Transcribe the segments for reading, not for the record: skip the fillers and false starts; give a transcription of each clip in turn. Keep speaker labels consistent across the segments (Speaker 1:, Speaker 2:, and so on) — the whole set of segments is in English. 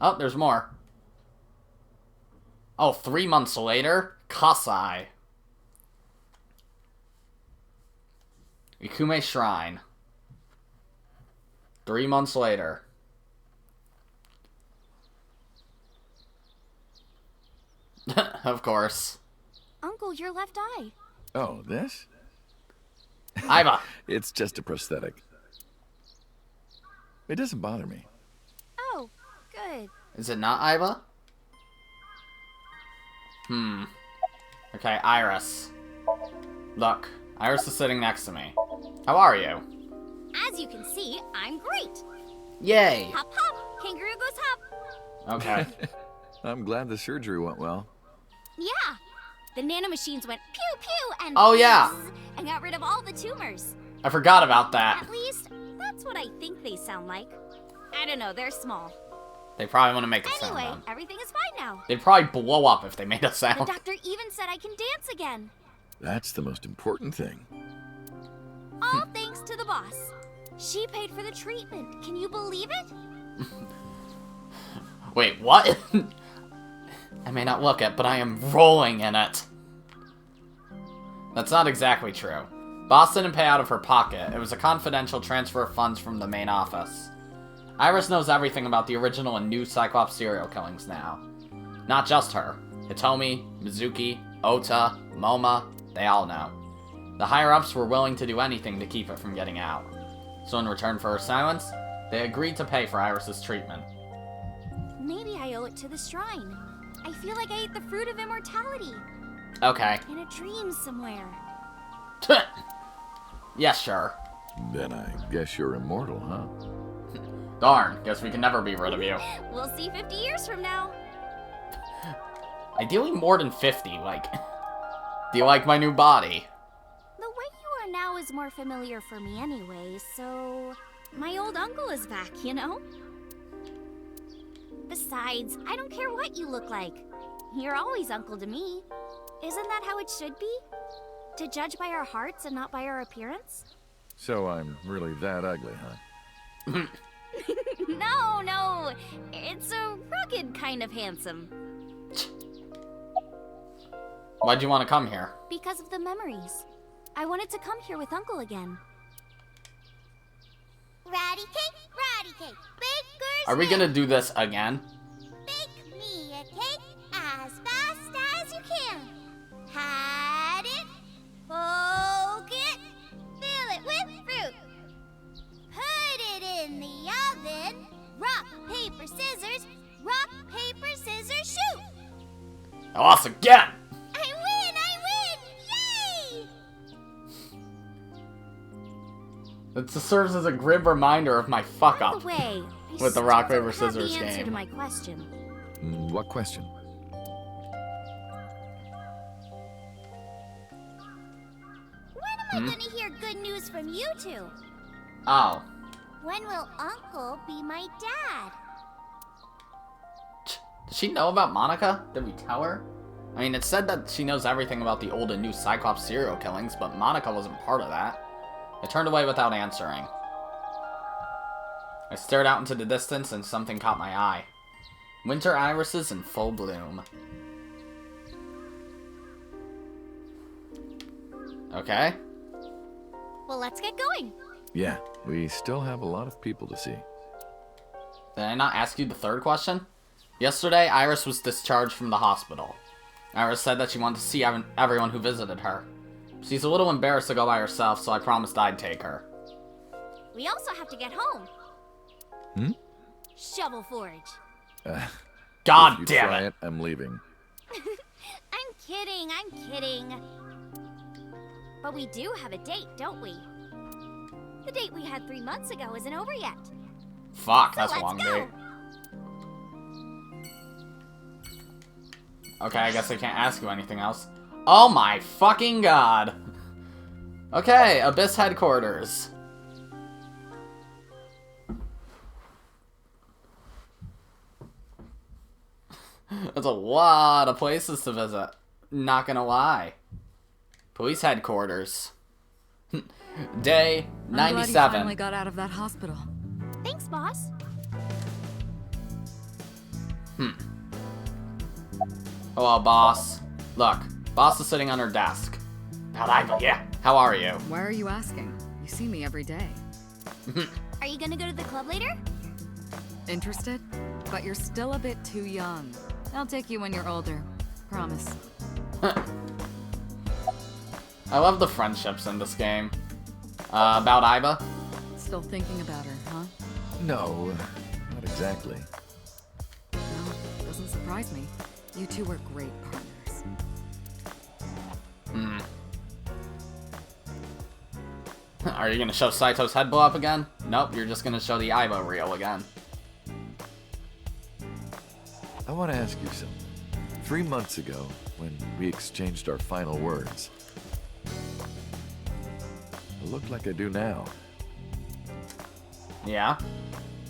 Speaker 1: Oh, there's more. Oh, 3 months later? Kasai. Ikume Shrine. 3 months later. Of course.
Speaker 2: Uncle, your left eye.
Speaker 3: Oh, this?
Speaker 1: Aiba.
Speaker 3: It's just a prosthetic. It doesn't bother me.
Speaker 2: Oh, good.
Speaker 1: Is it not Aiba? Okay, Iris. Look, Iris is sitting next to me. How are you?
Speaker 2: As you can see, I'm great.
Speaker 1: Yay!
Speaker 2: Hop, hop. Kangaroo goes hop.
Speaker 1: Okay.
Speaker 3: I'm glad the surgery went well.
Speaker 2: Yeah. The nanomachines went pew pew and
Speaker 1: Oh, yeah.
Speaker 2: buzz and got rid of all the tumors.
Speaker 1: I forgot about that.
Speaker 2: At least, that's what I think they sound like. I don't know, they're small.
Speaker 1: They probably want to make a sound.
Speaker 2: Anyway,
Speaker 1: Then.
Speaker 2: everything is fine now.
Speaker 1: They'd probably blow up if they made a
Speaker 2: The
Speaker 1: sound.
Speaker 2: doctor even said I can dance again.
Speaker 3: That's the most important thing.
Speaker 2: All thanks to the boss. She paid for the treatment. Can you believe it?
Speaker 1: Wait, what? I may not look it, but I am rolling in it. That's not exactly true. Boss didn't pay out of her pocket. It was a confidential transfer of funds from the main office. Iris knows everything about the original and new Cyclops serial killings now. Not just her. Hitomi, Mizuki, Ota, Moma, they all know. The higher-ups were willing to do anything to keep it from getting out. So in return for her silence, they agreed to pay for Iris's treatment.
Speaker 2: Maybe I owe it to the shrine. I feel like I ate the fruit of immortality.
Speaker 1: Okay.
Speaker 2: In a dream somewhere.
Speaker 1: Yeah, sure.
Speaker 3: Then I guess you're immortal, huh?
Speaker 1: Darn, guess we can never be rid of you.
Speaker 2: We'll see 50 years from now.
Speaker 1: Ideally more than 50, like... Do you like my new body?
Speaker 2: The way you are now is more familiar for me anyway, so... My old uncle is back, you know? Besides, I don't care what you look like. You're always uncle to me. Isn't that how it should be? To judge by our hearts and not by our appearance?
Speaker 3: So I'm really that ugly, huh?
Speaker 2: No. It's a rugged kind of handsome.
Speaker 1: Why'd you want to come here?
Speaker 2: Because of the memories. I wanted to come here with Uncle again. Ratty cake, baker's
Speaker 1: Are we gonna do this again?
Speaker 2: Bake me a cake as fast as you can. Pat it, poke it, fill it with fruit. Put it in the oven. Rock, paper, scissors, shoot.
Speaker 1: I lost again!
Speaker 2: I win! Yay!
Speaker 1: It serves as a grim reminder of my fuck
Speaker 2: By
Speaker 1: up
Speaker 2: the way,
Speaker 1: with the rock, paper, scissors
Speaker 2: the answer to
Speaker 1: game.
Speaker 2: my question.
Speaker 3: What question?
Speaker 2: When am I gonna hear good news from you two?
Speaker 1: Oh.
Speaker 2: When will Uncle be my dad?
Speaker 1: Does she know about Monica? Did we tell her? I mean, it said that she knows everything about the old and new Cyclops serial killings, but Monica wasn't part of that. I turned away without answering. I stared out into the distance and something caught my eye. Winter irises in full bloom. Okay.
Speaker 2: Well, let's get going.
Speaker 3: Yeah, we still have a lot of people to see.
Speaker 1: Did I not ask you the third question? Yesterday, Iris was discharged from the hospital. Iris said that she wanted to see everyone who visited her. She's a little embarrassed to go by herself, so I promised I'd take her.
Speaker 2: We also have to get home. Shovel Forge.
Speaker 1: God
Speaker 3: If you
Speaker 1: damn
Speaker 3: try
Speaker 1: it!
Speaker 3: I'm leaving.
Speaker 2: I'm kidding. But we do have a date, don't we? The date we had 3 months ago isn't over yet.
Speaker 1: Fuck,
Speaker 2: So
Speaker 1: that's a
Speaker 2: let's
Speaker 1: long
Speaker 2: go.
Speaker 1: date. Okay, I guess I can't ask you anything else. Oh my fucking god! Okay, Abyss headquarters. That's a lot of places to visit. Not gonna lie. Police headquarters. Day
Speaker 4: I'm glad you
Speaker 1: 97.
Speaker 4: finally got out of that hospital.
Speaker 2: Thanks, boss.
Speaker 1: Hello, boss. Look, boss is sitting on her desk. Aiba, yeah. How are you?
Speaker 4: Why are you asking? You see me every day.
Speaker 2: Are you gonna go to the club later?
Speaker 4: Interested? But you're still a bit too young. I'll take you when you're older. Promise.
Speaker 1: I love the friendships in this game. About Aiba?
Speaker 4: Still thinking about her, huh?
Speaker 3: No, not exactly.
Speaker 4: Well, doesn't surprise me. You two are great partners.
Speaker 1: Are you gonna show Saito's head blow up again? Nope, you're just gonna show the Aiba reel again.
Speaker 3: I want to ask you something. 3 months ago, when we exchanged our final words, I look like I do now.
Speaker 1: Yeah?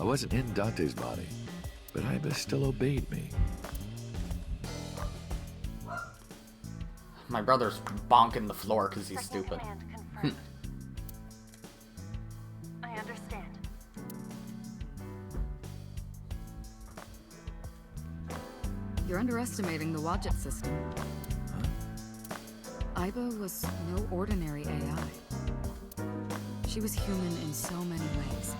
Speaker 3: I wasn't in Date's body, but Aiba still obeyed me.
Speaker 1: My brother's bonking the floor because he's stupid.
Speaker 5: I understand.
Speaker 4: You're underestimating the Wadjet system. Aiba was no ordinary AI. She was human in so many ways,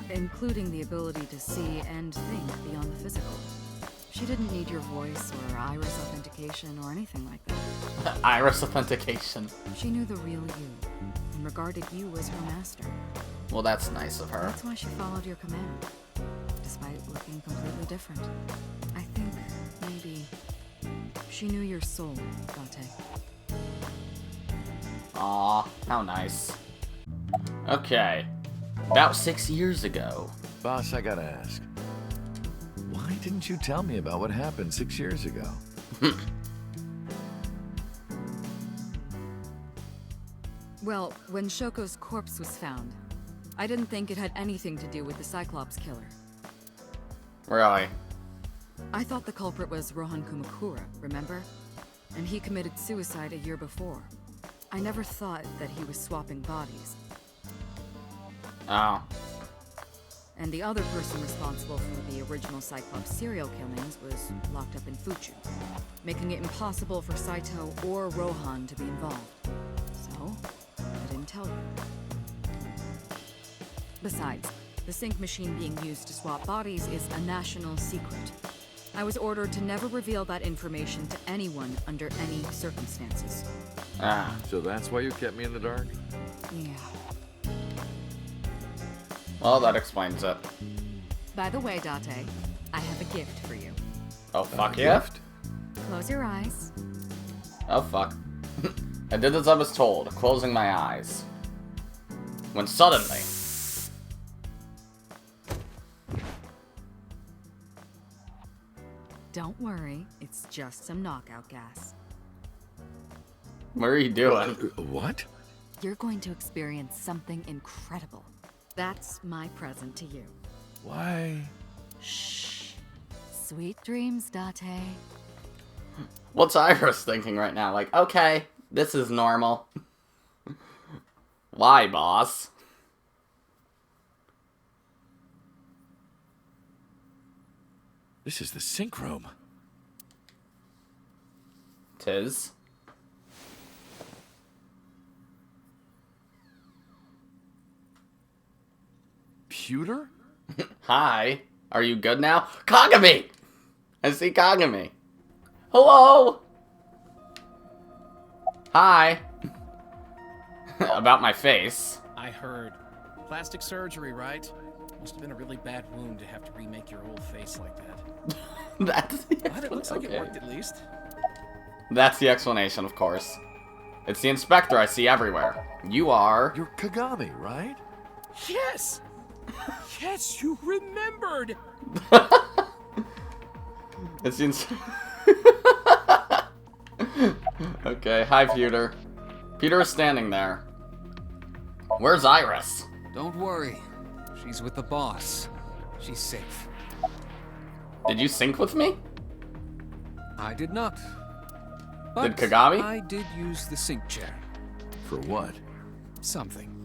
Speaker 4: including the ability to see and think beyond the physical. She didn't need your voice or iris authentication or anything like that.
Speaker 1: Iris authentication.
Speaker 4: She knew the real you and regarded you as her master.
Speaker 1: Well, that's nice of her.
Speaker 4: That's why she followed your command, despite looking completely different. I think maybe she knew your soul, Date.
Speaker 1: Aw, how nice. Okay. About 6 years ago.
Speaker 3: Boss, I gotta ask. Why didn't you tell me about what happened 6 years ago?
Speaker 4: Well, when Shoko's corpse was found, I didn't think it had anything to do with the Cyclops killer.
Speaker 1: Really?
Speaker 4: I thought the culprit was Rohan Kumakura, remember? And he committed suicide a year before. I never thought that he was swapping bodies.
Speaker 1: Oh.
Speaker 4: And the other person responsible for the original Cyclops serial killings was locked up in Fuchu, making it impossible for Saito or Rohan to be involved. So, I didn't tell you. Besides, the sync machine being used to swap bodies is a national secret. I was ordered to never reveal that information to anyone under any circumstances.
Speaker 1: Ah.
Speaker 3: So that's why you kept me in the dark?
Speaker 4: Yeah.
Speaker 1: Well, that explains it.
Speaker 4: By the way, Date, I have a gift for you.
Speaker 1: Oh, fuck yeah?
Speaker 3: Gift?
Speaker 4: Close your eyes.
Speaker 1: Oh, fuck. I did as I was told, closing my eyes. When suddenly...
Speaker 4: Don't worry, it's just some knockout gas.
Speaker 1: What are you doing?
Speaker 3: What?
Speaker 4: You're going to experience something incredible. That's my present to you.
Speaker 3: Why?
Speaker 4: Shh. Sweet dreams, Date.
Speaker 1: What's Iris thinking right now? Like, okay, this is normal. Why, boss?
Speaker 3: This is the sync room.
Speaker 1: 'Tis.
Speaker 3: Pewter?
Speaker 1: Hi. Are you good now? Kagami! I see Kagami. Hello! Hi. About my face.
Speaker 6: I heard. Plastic surgery, right? Must have been a really bad wound to have to remake your whole face like that.
Speaker 1: That's the
Speaker 6: But it looks like it
Speaker 1: okay.
Speaker 6: worked at least.
Speaker 1: That's the explanation, of course. It's the inspector I see everywhere. You are...
Speaker 3: You're Kagami, right?
Speaker 6: Yes! Yes, you remembered!
Speaker 1: It's the Okay, hi, Pewter. Pewter is standing there. Where's Iris?
Speaker 7: Don't worry. She's with the boss. She's safe.
Speaker 1: Did you sync with me?
Speaker 7: I did not.
Speaker 1: Did
Speaker 7: But
Speaker 1: Kagami?
Speaker 7: I did use the sync chair.
Speaker 3: For what?
Speaker 7: Something.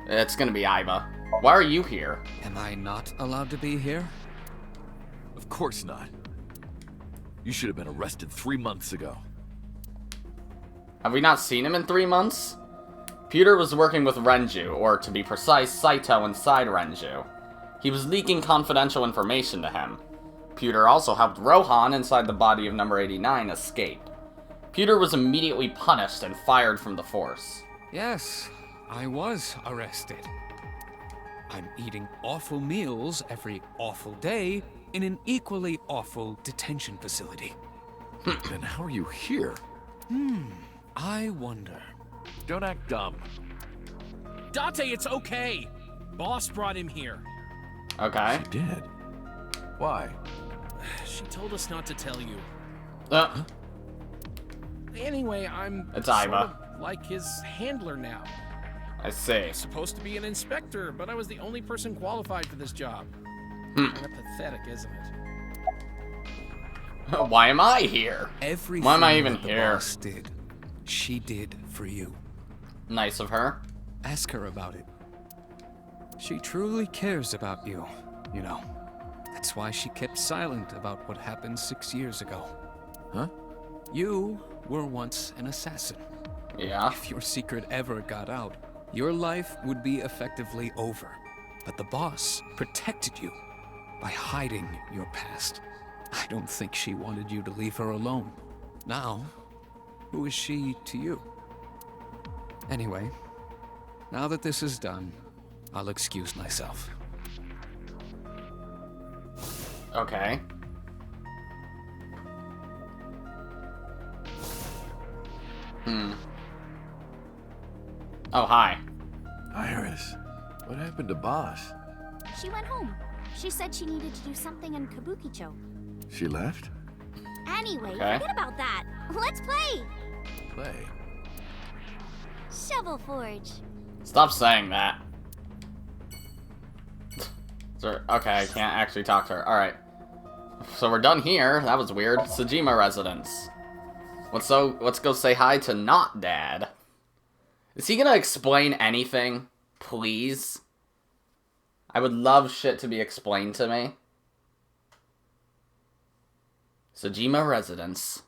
Speaker 1: It's gonna be Aiba. Why are you here?
Speaker 7: Am I not allowed to be here?
Speaker 3: Of course not. You should have been arrested 3 months ago.
Speaker 1: Have we not seen him in 3 months? Pewter was working with Renju, or to be precise, Saito inside Renju. He was leaking confidential information to him. Pewter also helped Rohan inside the body of number 89 escape. Pewter was immediately punished and fired from the force.
Speaker 7: Yes, I was arrested. I'm eating awful meals every awful day in an equally awful detention facility.
Speaker 3: Then how are you here?
Speaker 7: I wonder.
Speaker 3: Don't act dumb.
Speaker 6: Date, it's okay. Boss brought him here.
Speaker 1: Okay.
Speaker 3: She did. Why?
Speaker 6: She told us not to tell you.
Speaker 1: Uh,
Speaker 6: Anyway, I'm
Speaker 1: It's
Speaker 6: sort
Speaker 1: Aiba.
Speaker 6: of like his handler now.
Speaker 1: I see.
Speaker 6: Supposed to be an inspector, but I was the only person qualified for this job.
Speaker 1: Hmm.
Speaker 6: Kinda pathetic, isn't it?
Speaker 1: Why am I here?
Speaker 7: Everything
Speaker 1: Why am I even
Speaker 7: that the
Speaker 1: here?
Speaker 7: boss did, she did for you.
Speaker 1: Nice of her.
Speaker 7: Ask her about it. She truly cares about you, you know. That's why she kept silent about what happened 6 years ago.
Speaker 3: Huh?
Speaker 7: You were once an assassin.
Speaker 1: Yeah.
Speaker 7: If your secret ever got out, your life would be effectively over. But the boss protected you by hiding your past. I don't think she wanted you to leave her alone. Now, who is she to you? Anyway, now that this is done, I'll excuse myself.
Speaker 1: Okay. Oh, hi.
Speaker 3: Iris, what happened to Boss?
Speaker 2: She went home. She said she needed to do something in Kabukicho.
Speaker 3: She left?
Speaker 2: Anyway,
Speaker 1: Okay.
Speaker 2: forget about that. Let's play!
Speaker 3: Play.
Speaker 2: Shovel Forge.
Speaker 1: Stop saying that. Sir, okay, I can't actually talk to her. Alright. So we're done here. That was weird. Sejima residence. Let's go say hi to Not Dad. Is he gonna explain anything? Please? I would love shit to be explained to me. Sejima residence.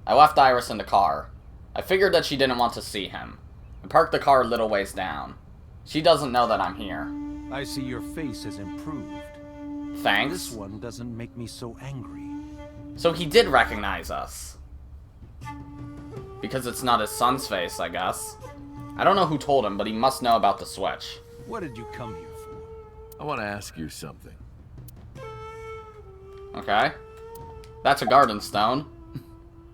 Speaker 1: I left Iris in the car. I figured that she didn't want to see him. I parked the car a little ways down. She doesn't know that I'm here.
Speaker 8: I see your face has improved.
Speaker 1: Thanks.
Speaker 8: This one doesn't make me so angry.
Speaker 1: So he did recognize us. Because it's not his son's face, I guess. I don't know who told him, but he must know about the switch.
Speaker 8: What did you come here for?
Speaker 3: I want to ask you something.
Speaker 1: Okay. That's a garden stone.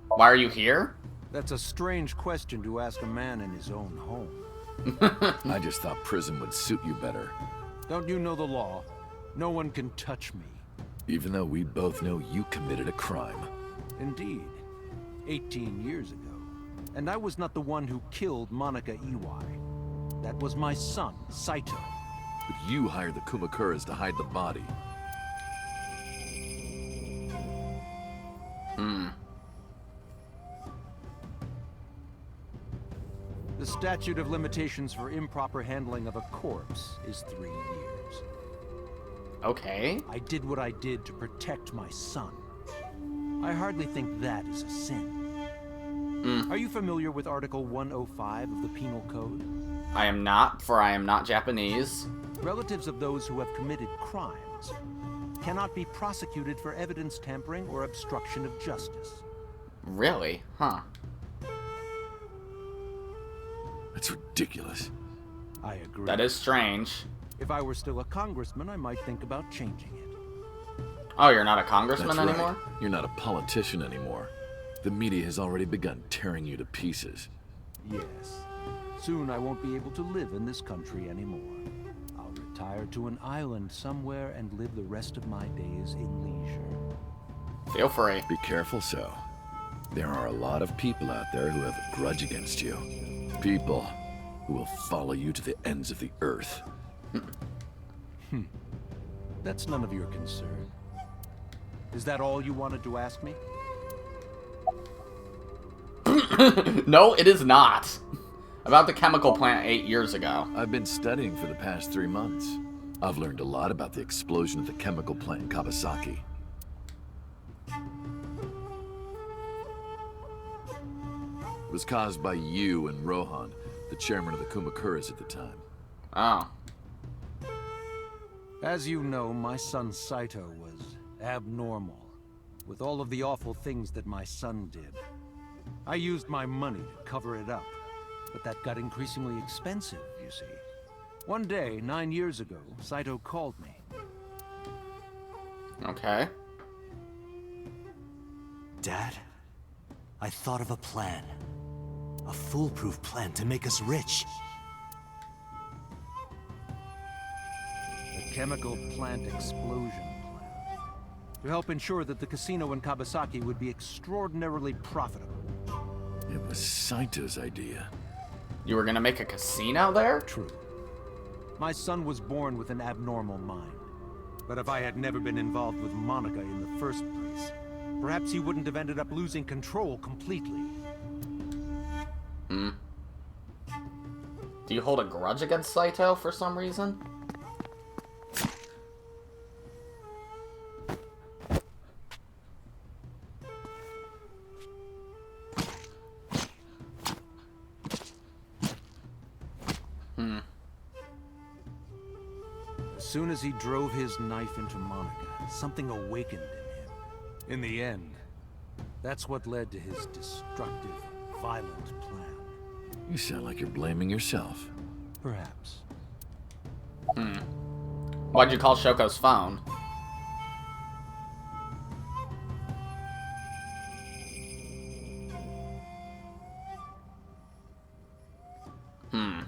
Speaker 1: Why are you here?
Speaker 8: That's a strange question to ask a man in his own home.
Speaker 3: I just thought prison would suit you better.
Speaker 8: Don't you know the law? No one can touch me.
Speaker 3: Even though we both know you committed a crime.
Speaker 8: Indeed. 18 years ago. And I was not the one who killed Monica Iwai. That was my son, Saito.
Speaker 3: But you hired the Kumakuras to hide the body.
Speaker 8: The statute of limitations for improper handling of a corpse is 3 years.
Speaker 1: Okay.
Speaker 8: I did what I did to protect my son. I hardly think that is a sin. Are you familiar with Article 105 of the Penal Code?
Speaker 1: I am not, for I am not Japanese.
Speaker 8: Relatives of those who have committed crimes cannot be prosecuted for evidence tampering or obstruction of justice.
Speaker 1: Really? Huh.
Speaker 3: That's ridiculous.
Speaker 8: I agree.
Speaker 1: That is strange.
Speaker 8: If I were still a congressman, I might think about changing it.
Speaker 1: Oh, you're not a congressman
Speaker 3: That's right.
Speaker 1: anymore?
Speaker 3: You're not a politician anymore. The media has already begun tearing you to pieces.
Speaker 8: Yes. Soon I won't be able to live in this country anymore. I'll retire to an island somewhere and live the rest of my days in leisure.
Speaker 1: Feel free.
Speaker 3: Be careful, so. There are a lot of people out there who have a grudge against you. People who will follow you to the ends of the earth.
Speaker 8: That's none of your concern. Is that all you wanted to ask me?
Speaker 1: No, it is not. About the chemical plant 8 years ago.
Speaker 3: I've been studying for the past 3 months. I've learned a lot about the explosion of the chemical plant in Kawasaki. It was caused by you and Rohan, the chairman of the Kumakuras at the time.
Speaker 1: Oh.
Speaker 8: As you know, my son Saito was abnormal, with all of the awful things that my son did. I used my money to cover it up, but that got increasingly expensive, you see. One day, 9 years ago, Saito called me.
Speaker 1: Okay.
Speaker 9: Dad, I thought of a plan. A foolproof plan to make us rich.
Speaker 8: The chemical plant explosion plan. To help ensure that the casino in Kawasaki would be extraordinarily profitable.
Speaker 3: It was Saito's idea.
Speaker 1: You were gonna make a casino there?
Speaker 8: True. My son was born with an abnormal mind. But if I had never been involved with Monica in the first place, perhaps he wouldn't have ended up losing control completely.
Speaker 1: Hmm. Do you hold a grudge against Saito for some reason?
Speaker 8: As soon as he drove his knife into Monica, something awakened in him. In the end, that's what led to his destructive, violent plan.
Speaker 3: You sound like you're blaming yourself.
Speaker 8: Perhaps.
Speaker 1: Why'd you call Shoko's phone? Hmm.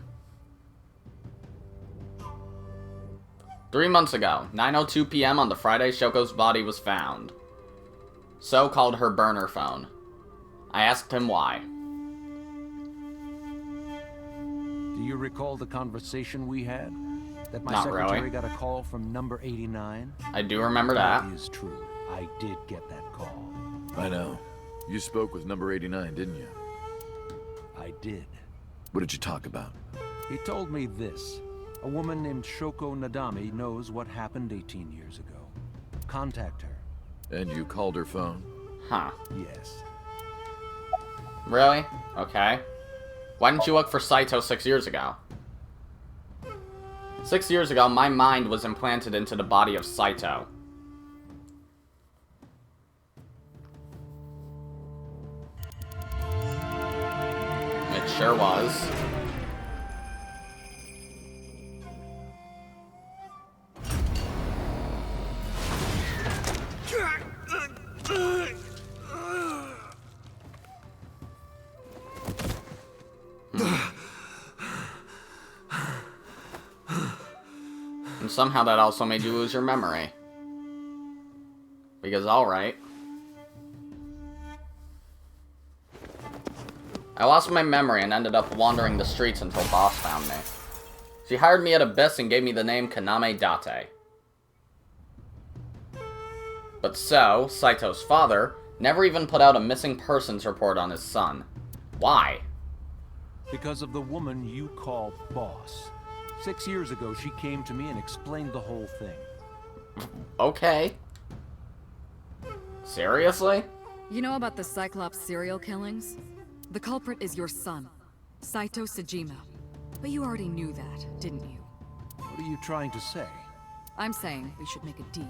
Speaker 1: 3 months ago, 9:02 p.m. on the Friday, Shoko's body was found. So called her burner phone. I asked him why.
Speaker 8: Do you recall the conversation we had? That my
Speaker 1: Not
Speaker 8: secretary
Speaker 1: really.
Speaker 8: got a call from number 89?
Speaker 1: I do remember that.
Speaker 8: That is true. I did get that call.
Speaker 3: I know. You spoke with number 89, didn't you?
Speaker 8: I did.
Speaker 3: What did you talk about?
Speaker 8: He told me this. A woman named Shoko Nadami knows what happened 18 years ago. Contact her.
Speaker 3: And you called her phone?
Speaker 1: Huh.
Speaker 8: Yes.
Speaker 1: Really? Okay. Why didn't you look for Saito 6 years ago? 6 years ago, my mind was implanted into the body of Saito. It sure was. And somehow that also made you lose your memory. Because, alright. I lost my memory and ended up wandering the streets until Boss found me. She hired me at Abyss and gave me the name Kaname Date. But so, Saito's father never even put out a missing persons report on his son. Why?
Speaker 8: Because of the woman you call Boss. 6 years ago, she came to me and explained the whole thing.
Speaker 1: Okay. Seriously?
Speaker 4: You know about the Cyclops serial killings? The culprit is your son, Saito Sejima. But you already knew that, didn't you?
Speaker 8: What are you trying to say?
Speaker 4: I'm saying we should make a deal.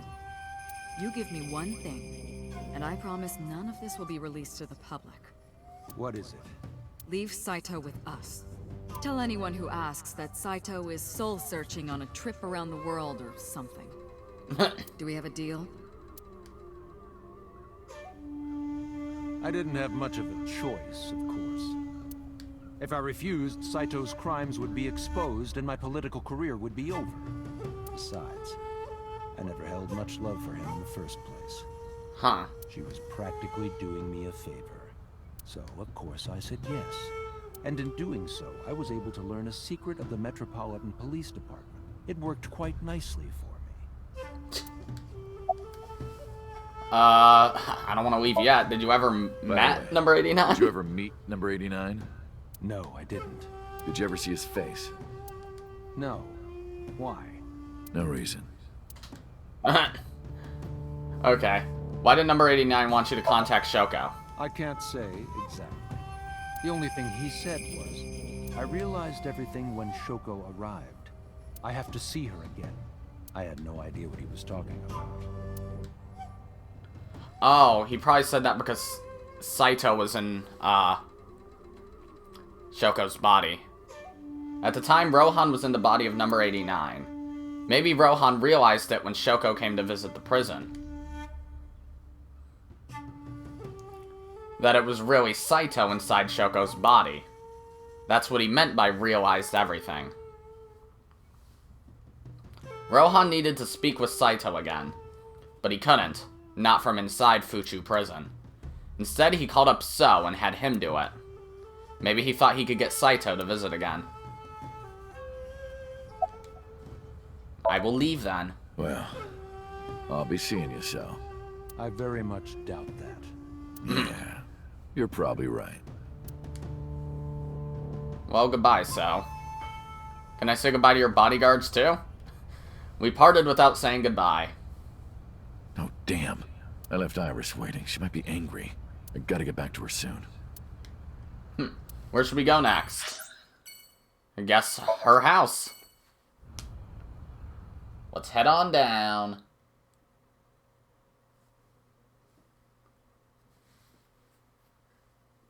Speaker 4: You give me one thing, and I promise none of this will be released to the public.
Speaker 8: What is it?
Speaker 4: Leave Saito with us. Tell anyone who asks that Saito is soul-searching on a trip around the world or something. Do we have a deal?
Speaker 8: I didn't have much of a choice, of course. If I refused, Saito's crimes would be exposed and my political career would be over. Besides, I never held much love for him in the first place.
Speaker 1: Huh.
Speaker 8: She was practically doing me a favor. So, of course, I said yes. And in doing so, I was able to learn a secret of the Metropolitan Police Department. It worked quite nicely for me.
Speaker 1: I don't want to leave yet. Did you ever
Speaker 3: By the way,
Speaker 1: met number 89?
Speaker 3: Did you ever meet number 89?
Speaker 8: No, I didn't.
Speaker 3: Did you ever see his face?
Speaker 8: No. Why?
Speaker 3: No reason.
Speaker 1: Okay. Why did number 89 want you to contact Shoko?
Speaker 8: I can't say exactly. The only thing he said was, I realized everything when Shoko arrived. I have to see her again. I had no idea what he was talking about.
Speaker 1: Oh, he probably said that because Saito was in, Shoko's body. At the time, Rohan was in the body of number 89. Maybe Rohan realized it when Shoko came to visit the prison. That it was really Saito inside Shoko's body. That's what he meant by realized everything. Rohan needed to speak with Saito again, but he couldn't, not from inside Fuchu prison. Instead, he called up So and had him do it. Maybe he thought he could get Saito to visit again. I will leave then.
Speaker 3: Well, I'll be seeing you, So.
Speaker 8: I very much doubt that.
Speaker 3: Yeah, you're probably right.
Speaker 1: Well, goodbye, So. Can I say goodbye to your bodyguards, too? We parted without saying goodbye.
Speaker 3: Oh, damn. I left Iris waiting. She might be angry. I gotta get back to her soon.
Speaker 1: Where should we go next? I guess her house. Let's head on down.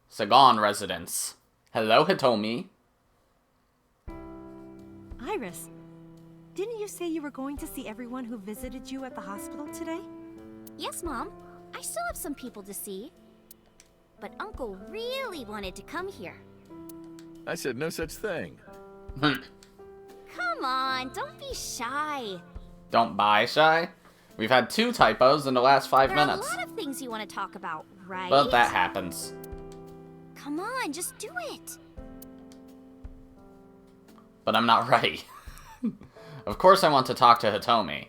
Speaker 1: Sagan residence. Hello, Hitomi.
Speaker 10: Iris, didn't you say you were going to see everyone who visited you at the hospital today?
Speaker 2: Yes, Mom. I still have some people to see. But Uncle really wanted to come here.
Speaker 3: I said no such thing.
Speaker 2: Come on, don't be shy.
Speaker 1: Don't buy shy. We've had 2 typos in the last 5
Speaker 2: There
Speaker 1: minutes.
Speaker 2: are a lot of things you want to talk about, right?
Speaker 1: But that happens.
Speaker 2: Come on, just do it.
Speaker 1: But I'm not ready. Of course I want to talk to Hitomi.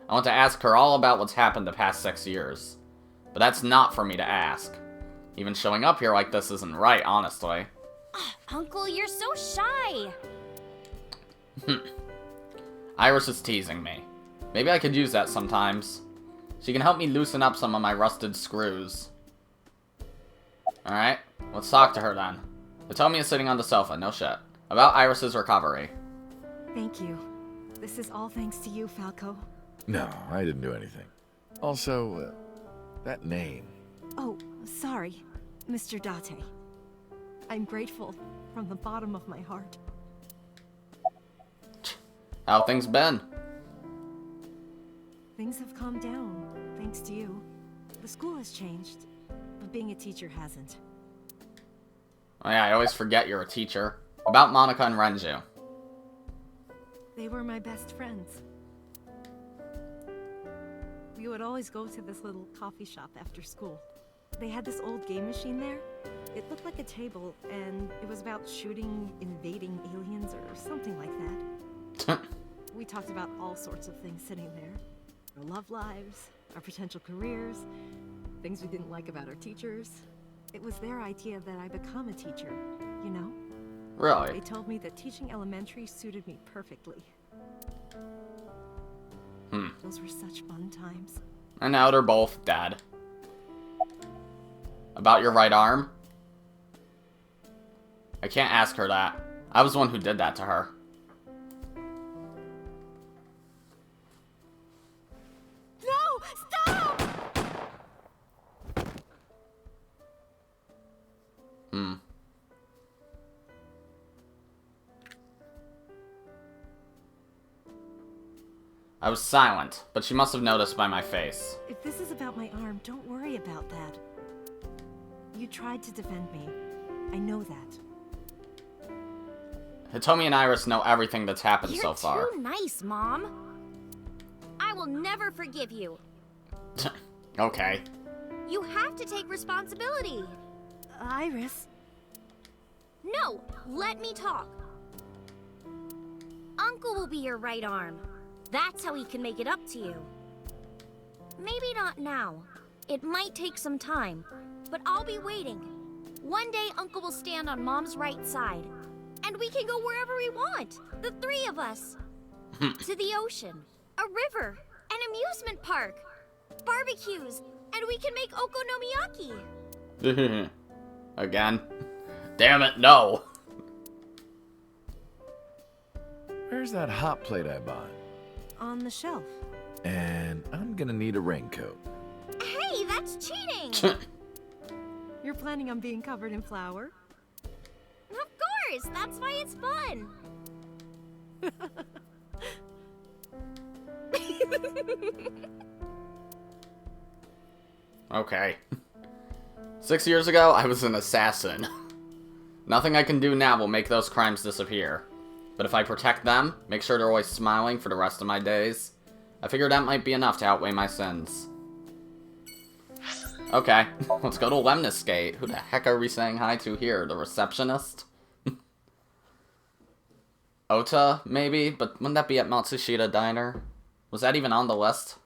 Speaker 1: I want to ask her all about what's happened the past 6 years. But that's not for me to ask. Even showing up here like this isn't right, honestly.
Speaker 2: Uncle, you're so shy.
Speaker 1: Iris is teasing me. Maybe I could use that sometimes. She can help me loosen up some of my rusted screws. Alright, let's talk to her then. Hitomi is sitting on the sofa, no shit. About Iris's recovery.
Speaker 10: Thank you. This is all thanks to you, Falco.
Speaker 3: No, I didn't do anything. Also, that name.
Speaker 10: Oh, sorry, Mr. Date. I'm grateful from the bottom of my heart.
Speaker 1: How things been?
Speaker 10: Things have calmed down, thanks to you. The school has changed, but being a teacher hasn't.
Speaker 1: Oh yeah, I always forget you're a teacher. About Monica and Renju.
Speaker 10: They were my best friends. We would always go to this little coffee shop after school. They had this old game machine there. It looked like a table, and it was about shooting invading aliens or something like that. We talked about all sorts of things sitting there. Our love lives, our potential careers, things we didn't like about our teachers. It was their idea that I become a teacher, you know?
Speaker 1: Really?
Speaker 10: They told me that teaching elementary suited me perfectly. Those were such fun times.
Speaker 1: And now they're both dead. About your right arm? I can't ask her that. I was the one who did that to her.
Speaker 10: No! Stop!
Speaker 1: I was silent, but she must have noticed by my face.
Speaker 10: If this is about my arm, don't worry about that. You tried to defend me. I know that.
Speaker 1: Hitomi and Iris know everything that's happened so far.
Speaker 2: You're too nice, Mom. I will never forgive you.
Speaker 1: Okay.
Speaker 2: You have to take responsibility.
Speaker 10: Iris.
Speaker 2: No, let me talk. Uncle will be your right arm. That's how he can make it up to you. Maybe not now. It might take some time, but I'll be waiting. One day, Uncle will stand on Mom's right side, and we can go wherever we want. The 3 of us. To the ocean. a river, an amusement park, barbecues, and we can make okonomiyaki.
Speaker 1: Again? Damn it, no!
Speaker 3: Where's that hot plate I bought?
Speaker 10: On the shelf.
Speaker 3: And I'm gonna need a raincoat.
Speaker 2: Hey, that's cheating!
Speaker 10: You're planning on being covered in flour?
Speaker 2: Of course, that's why it's fun.
Speaker 1: Okay. 6 years ago, I was an assassin. Nothing I can do now will make those crimes disappear. But if I protect them, make sure they're always smiling for the rest of my days, I figured that might be enough to outweigh my sins. Okay, let's go to Lemniscate. Who the heck are we saying hi to here? The receptionist? Ota, maybe? But wouldn't that be at Matsushita Diner? Was that even on the list?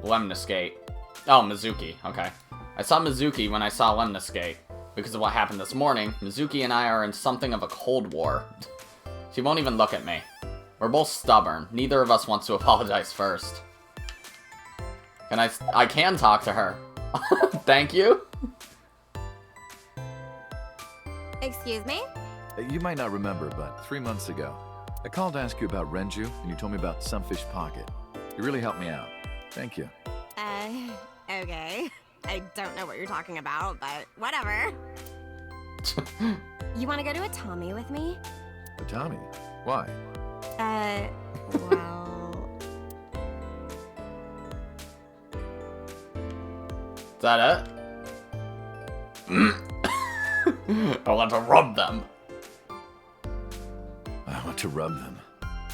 Speaker 1: Lemniscate. Oh, Mizuki. Okay. I saw Mizuki when I saw Lemniscate. Because of what happened this morning, Mizuki and I are in something of a cold war. She won't even look at me. We're both stubborn. Neither of us wants to apologize first. I can talk to her. Thank you.
Speaker 2: Excuse me?
Speaker 3: You might not remember, but 3 months ago, I called to ask you about Renju, and you told me about Sunfish Pocket. You really helped me out. Thank you.
Speaker 11: Okay. I don't know what you're talking about, but whatever. You want to go to a Tommy with me?
Speaker 3: A Tommy? Why?
Speaker 11: Well...
Speaker 1: Is that it? I want to rub them.
Speaker 3: I want to rub them.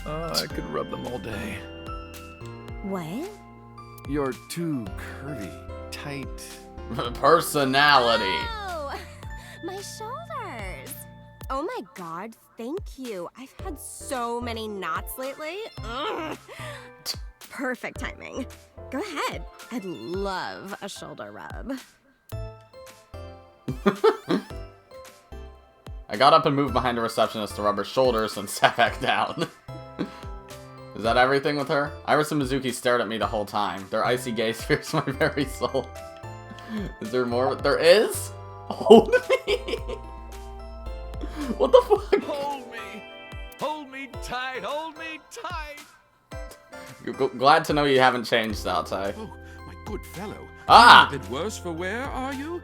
Speaker 3: I could rub them all day.
Speaker 11: What?
Speaker 3: You're too curvy, tight.
Speaker 1: Personality.
Speaker 11: Oh, my shoulders. Oh my god, thank you. I've had so many knots lately. Ugh. Perfect timing. Go ahead. I'd love a shoulder rub.
Speaker 1: I got up and moved behind the receptionist to rub her shoulders and sat back down. Is that everything with her? Iris and Mizuki stared at me the whole time. Their icy gaze pierced my very soul. Is there more? There is? Hold me! What the fuck?
Speaker 3: Hold me! Hold me tight! Hold me tight!
Speaker 1: Glad to know you haven't changed, Altai.
Speaker 12: Oh, my good fellow.
Speaker 1: Ah!
Speaker 12: You're a bit worse for wear, are you?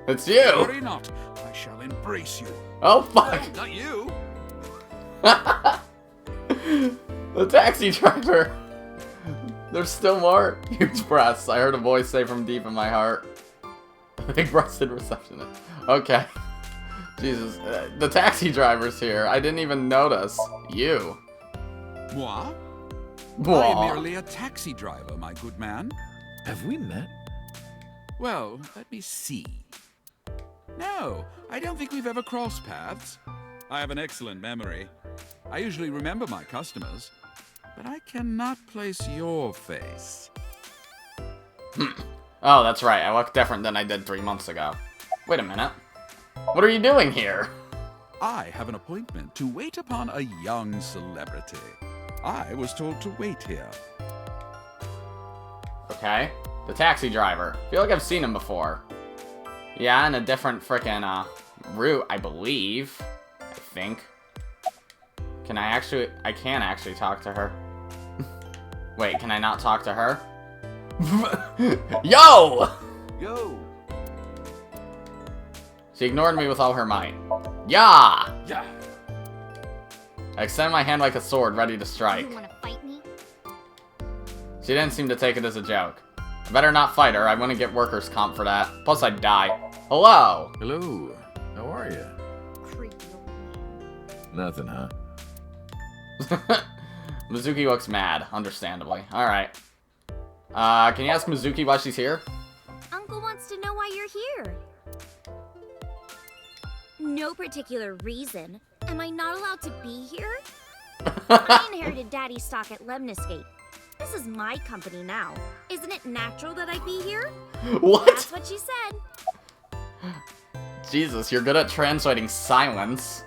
Speaker 1: It's you!
Speaker 12: Worry not. I shall embrace you.
Speaker 1: Oh, fuck!
Speaker 12: No, not you!
Speaker 1: The taxi driver! There's still more? Huge breaths. I heard a voice say from deep in my heart. Big breasted receptionist. Okay. Jesus. The taxi driver's here. I didn't even notice. You.
Speaker 12: Moi?
Speaker 1: Moi.
Speaker 12: I am merely a taxi driver, my good man.
Speaker 3: Have we met?
Speaker 12: Well, let me see. No, I don't think we've ever crossed paths. I have an excellent memory. I usually remember my customers, but I cannot place your face.
Speaker 1: Oh, that's right. I look different than I did 3 months ago. Wait a minute. What are you doing here?
Speaker 12: I have an appointment to wait upon a young celebrity. I was told to wait here.
Speaker 1: Okay. The taxi driver. Feel like I've seen him before. Yeah, in a different frickin' route, I believe. I think. Can I actually... I can actually talk to her. Wait, can I not talk to her? Yo!
Speaker 3: Yo!
Speaker 1: She ignored me with all her might. Yeah!
Speaker 12: Yeah.
Speaker 1: I extended my hand like a sword, ready to strike.
Speaker 2: You wanna fight me?
Speaker 1: She didn't seem to take it as a joke. I better not fight her, I wouldn't get workers' comp for that. Plus I'd die. Hello!
Speaker 3: Hello. How are you?
Speaker 2: Creepy.
Speaker 3: Nothing, huh?
Speaker 1: Mizuki looks mad, understandably. Alright. Can you ask Mizuki why she's here?
Speaker 2: Uncle wants to know why you're here. No particular reason. Am I not allowed to be here? I inherited Daddy's stock at Lemniscate. This is my company now. Isn't it natural that I be here?
Speaker 1: What?
Speaker 2: That's what she said.
Speaker 1: Jesus, you're good at translating silence.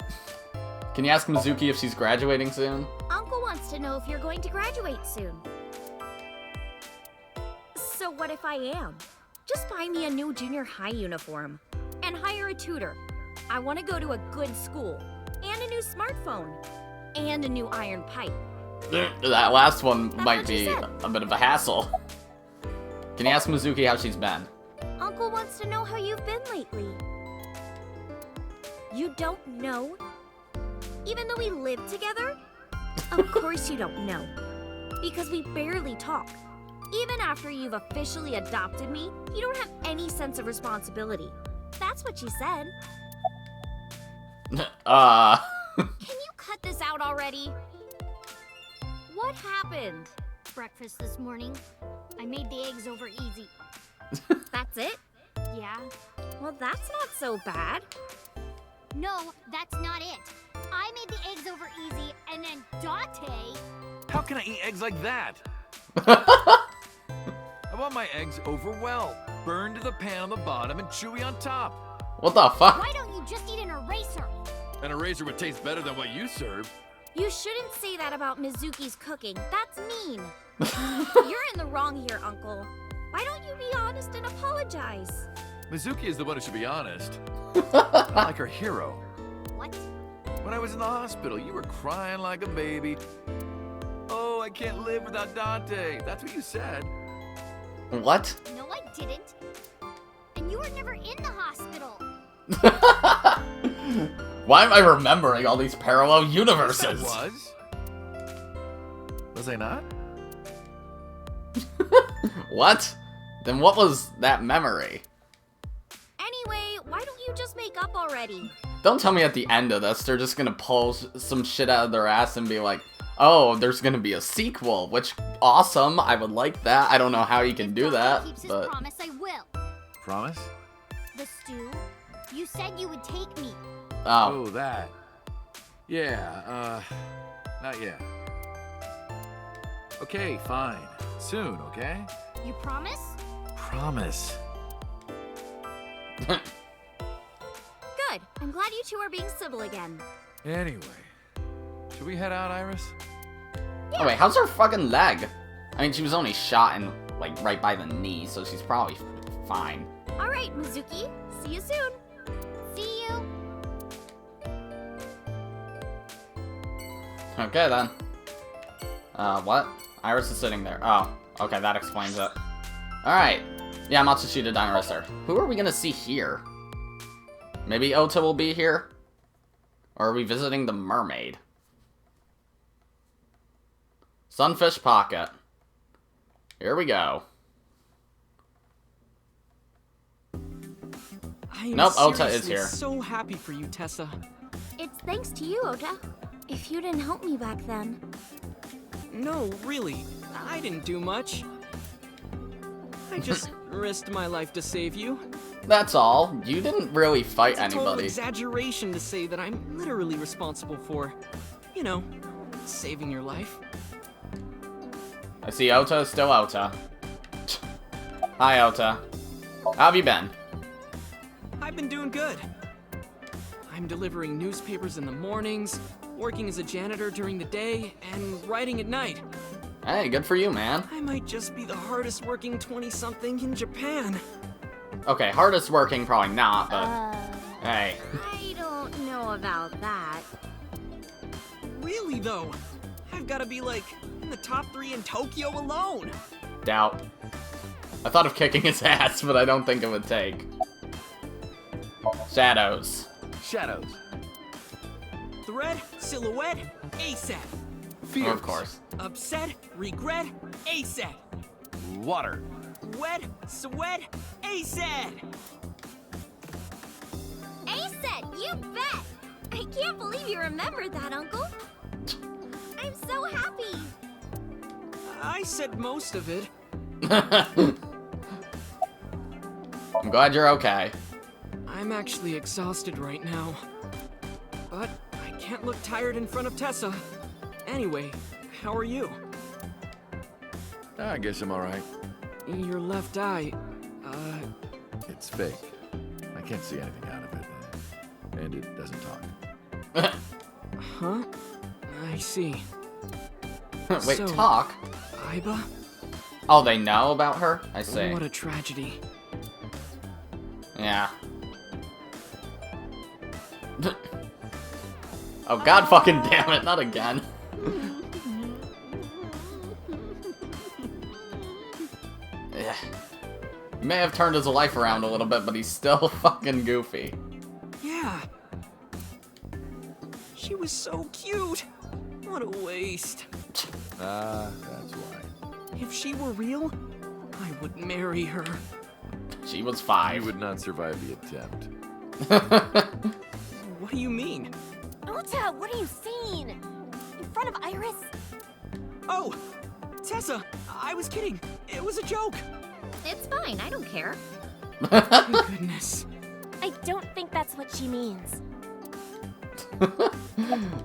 Speaker 1: Can you ask Mizuki if she's graduating soon?
Speaker 2: Uncle wants wants to know if you're going to graduate soon.
Speaker 11: So what if I am? Just buy me a new junior high uniform. And hire a tutor. I want to go to a good school. And a new smartphone. And a new iron pipe.
Speaker 1: That last one
Speaker 11: That's
Speaker 1: might
Speaker 11: what you
Speaker 1: be
Speaker 11: said.
Speaker 1: a bit of a hassle. Can you ask Mizuki how she's been?
Speaker 11: Uncle wants to know how you've been lately. You don't know? Even though we live together? Of course you don't know. Because we barely talk. Even after you've officially adopted me, you don't have any sense of responsibility. That's what you said.
Speaker 2: Can you cut this out already? What happened? Breakfast this morning. I made the eggs over easy.
Speaker 11: That's it?
Speaker 2: Yeah.
Speaker 11: Well, that's not so bad.
Speaker 2: No, that's not it. I made the eggs over easy, and then Date...
Speaker 13: How can I eat eggs like that? I want my eggs over well, burned to the pan on the bottom and chewy on top.
Speaker 1: What the fuck?
Speaker 2: Why don't you just eat an eraser?
Speaker 13: An eraser would taste better than what you serve.
Speaker 11: You shouldn't say that about Mizuki's cooking. That's mean. You're in the wrong here, Uncle. Why don't you be honest and apologize?
Speaker 13: Mizuki is the one who should be honest. Not like her hero.
Speaker 2: What?
Speaker 13: When I was in the hospital, you were crying like a baby. Oh, I can't live without Dante. That's what you said.
Speaker 1: What?
Speaker 2: No, I didn't. And you were never in the hospital.
Speaker 1: Why am I remembering all these parallel universes?
Speaker 13: Yes, I was. Was I not?
Speaker 1: What? Then what was that memory?
Speaker 11: Anyway, why don't you just make up already?
Speaker 1: Don't tell me at the end of this they're just gonna pull some shit out of their ass and be like, oh, there's gonna be a sequel, which, awesome, I would like that. I don't know how you can do that,
Speaker 2: Keeps his
Speaker 1: but...
Speaker 2: promise, I will.
Speaker 13: Promise?
Speaker 2: The stew? You said you would take me.
Speaker 1: Oh.
Speaker 13: Oh, that. Yeah, not yet. Okay, fine. Soon, okay?
Speaker 2: You promise?
Speaker 13: Promise.
Speaker 11: Good. I'm glad you two are being civil again.
Speaker 13: Anyway, should we head out, Iris?
Speaker 1: Oh wait, how's her fucking leg? I mean, she was only shot in, like, right by the knee, so she's probably fine.
Speaker 11: All right, Mizuki. See you soon.
Speaker 2: See you.
Speaker 1: Okay, then. What? Iris is sitting there. Oh, okay, that explains it. Alright. Yeah, Matsushita Daimaracer. Who are we gonna see here? Maybe Ota will be here? Or are we visiting the mermaid? Sunfish Pocket. Here we go. Nope, Ota is here.
Speaker 14: So happy for you, Tessa.
Speaker 11: It's thanks to you, Ota. If you didn't help me back then.
Speaker 14: No, really, I didn't do much. I just risked my life to save you.
Speaker 1: That's all. You didn't really fight
Speaker 14: It's a total
Speaker 1: anybody.
Speaker 14: exaggeration to say that I'm literally responsible for, you know, saving your life.
Speaker 1: I see Ota is still Ota. Hi, Ota. How have you been?
Speaker 14: I've been doing good. I'm delivering newspapers in the mornings, working as a janitor during the day, and writing at night.
Speaker 1: Hey, good for you, man.
Speaker 14: I might just be the hardest working 20-something in Japan.
Speaker 1: Okay, hardest working, probably not, but... hey.
Speaker 11: I don't know about that.
Speaker 14: Really, though? I've got to be, like, in the top 3 in Tokyo alone.
Speaker 1: Doubt. I thought of kicking his ass, but I don't think it would take. Shadows.
Speaker 13: Shadows.
Speaker 14: Thread, silhouette, ASAP.
Speaker 13: Fears.
Speaker 1: Of course.
Speaker 14: Upset, regret, ASAP.
Speaker 13: Water.
Speaker 14: Wet, sweat, ASAP.
Speaker 11: ASAP, you bet! I can't believe you remembered that, Uncle. I'm so happy.
Speaker 14: I said most of it.
Speaker 1: I'm glad you're okay.
Speaker 14: I'm actually exhausted right now. But I can't look tired in front of Tessa. Anyway, how are you?
Speaker 13: I guess I'm alright.
Speaker 14: Your left eye,
Speaker 13: It's fake. I can't see anything out of it. And it doesn't talk.
Speaker 14: Huh? I see.
Speaker 1: Wait,
Speaker 14: So,
Speaker 1: talk?
Speaker 14: Aiba?
Speaker 1: Oh, they know about her? I see.
Speaker 14: What a tragedy.
Speaker 1: Yeah. Oh god fucking damn it, not again. Yeah. He may have turned his life around a little bit, but he's still fucking goofy.
Speaker 14: Yeah. She was so cute. What a waste.
Speaker 3: That's why.
Speaker 14: If she were real, I would marry her.
Speaker 1: She was 5.
Speaker 3: You would not survive the attempt.
Speaker 14: What do you mean?
Speaker 11: Ota, what are you saying? In front of Iris?
Speaker 14: Oh, Tessa, I was kidding. It was a joke.
Speaker 11: It's fine, I don't care.
Speaker 14: Goodness.
Speaker 11: I don't think that's what she means.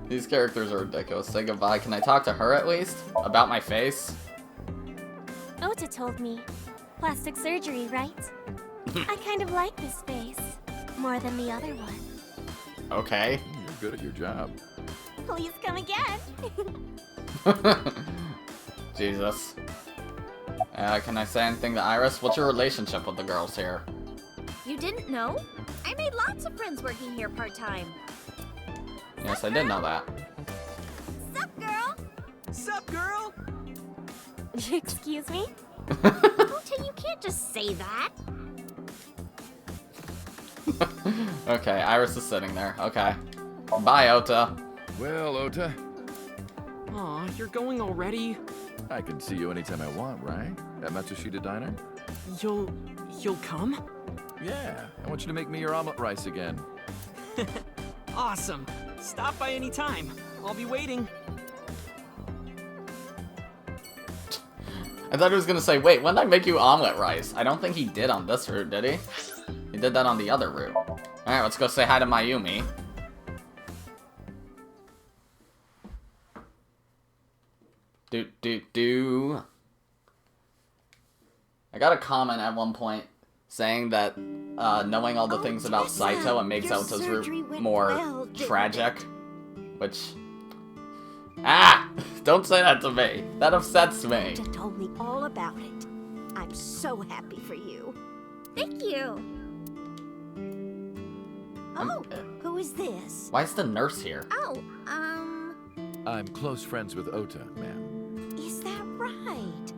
Speaker 1: These characters are ridiculous. Say goodbye. Can I talk to her at least? About my face?
Speaker 11: Ota told me. Plastic surgery, right? I kind of like this face. More than the other one.
Speaker 1: Okay.
Speaker 3: You're good at your job.
Speaker 11: Please come again.
Speaker 1: Jesus. Can I say anything to Iris? What's your relationship with the girls here?
Speaker 11: You didn't know? I made lots of friends working here part-time.
Speaker 1: Yes, I did know that.
Speaker 11: Sup, girl?
Speaker 14: Sup, girl?
Speaker 11: Excuse me? Ota, you can't just say that.
Speaker 1: Okay, Iris is sitting there. Okay. Bye, Ota.
Speaker 3: Well, Ota,
Speaker 14: Aw, you're going already?
Speaker 3: I can see you anytime I want, right? At Matsushita Diner?
Speaker 14: You'll come?
Speaker 3: Yeah, I want you to make me your omelet rice again.
Speaker 14: Awesome. Stop by any time. I'll be waiting.
Speaker 1: I thought he was gonna say, wait, when did I make you omelet rice? I don't think he did on this route, did he? He did that on the other route. Alright, let's go say hi to Mayumi. I got a comment at one point saying that knowing all the things about Saito, it makes Ota's route more tragic. Which... Ah! Don't say that to me. That upsets me.
Speaker 15: Ota told me all about it. I'm so happy for you.
Speaker 11: Thank you.
Speaker 15: Oh, who is this?
Speaker 1: Why is the nurse here?
Speaker 11: Oh,
Speaker 3: I'm close friends with Ota, ma'am.
Speaker 15: Is that right?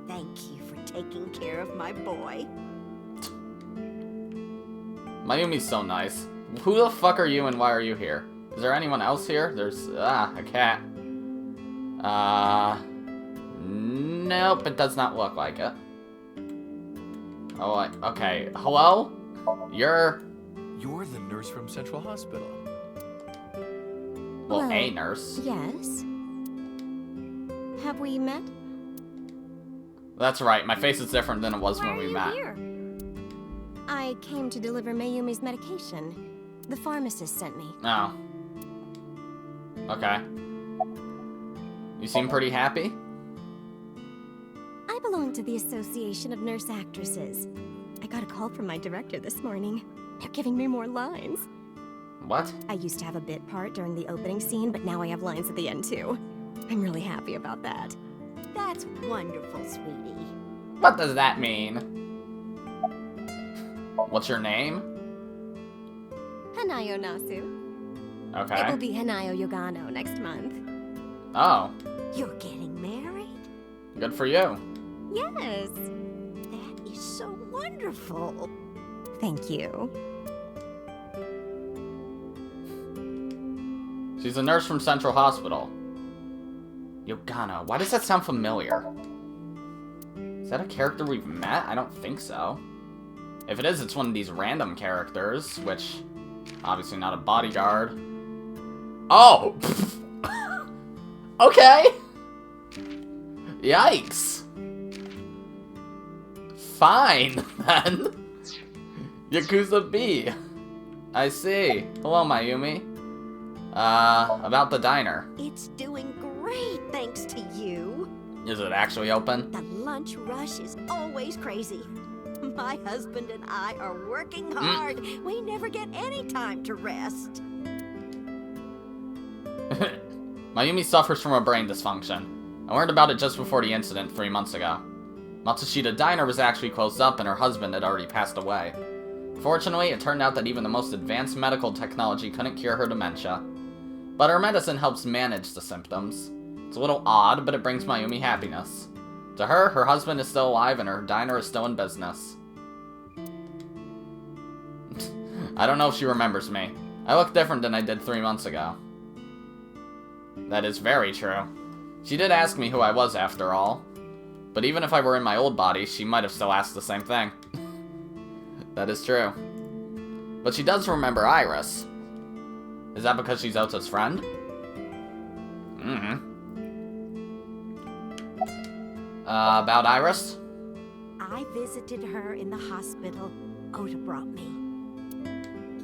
Speaker 15: Thank you for taking care of my boy.
Speaker 1: Mayumi's so nice. Who the fuck are you and why are you here? Is there anyone else here? There's, a cat. Nope, it does not look like it. Oh, okay. Hello? You're
Speaker 3: the nurse from Central Hospital.
Speaker 1: Well, a nurse.
Speaker 11: Yes. Have we met?
Speaker 1: That's right, my face is different than it was when we met.
Speaker 11: Here? I came to deliver Mayumi's medication. The pharmacist sent me.
Speaker 1: Oh. Okay. You seem pretty happy?
Speaker 11: I belong to the Association of Nurse Actresses. I got a call from my director this morning. They're giving me more lines.
Speaker 1: What?
Speaker 11: I used to have a bit part during the opening scene, but now I have lines at the end too. I'm really happy about that.
Speaker 15: That's wonderful, sweetie.
Speaker 1: What does that mean? What's your name?
Speaker 11: Hanayo Nasu.
Speaker 1: Okay.
Speaker 11: It will be Hanayo Yogano next month.
Speaker 1: Oh.
Speaker 15: You're getting married?
Speaker 1: Good for you.
Speaker 11: Yes.
Speaker 15: That is so wonderful.
Speaker 11: Thank you.
Speaker 1: She's a nurse from Central Hospital. Yogano. Why does that sound familiar? Is that a character we've met? I don't think so. If it is, it's one of these random characters, which... obviously not a bodyguard. Oh! Okay! Yikes! Fine, then. Yakuza B. I see. Hello, Mayumi. About the diner.
Speaker 15: It's doing great thanks to you.
Speaker 1: Is it actually open?
Speaker 15: The lunch rush is always crazy. My husband and I are working hard. We never get any time to rest.
Speaker 1: Mayumi suffers from a brain dysfunction. I learned about it just before the incident 3 months ago. Matsushita Diner was actually closed up and her husband had already passed away. Fortunately, it turned out that even the most advanced medical technology couldn't cure her dementia. But her medicine helps manage the symptoms. It's a little odd, but it brings Mayumi happiness. To her, her husband is still alive and her diner is still in business. I don't know if she remembers me. I look different than I did 3 months ago. That is very true. She did ask me who I was after all. But even if I were in my old body, she might have still asked the same thing. That is true. But she does remember Iris. Is that because she's Ota's friend? About Iris?
Speaker 15: I visited her in the hospital. Ota brought me.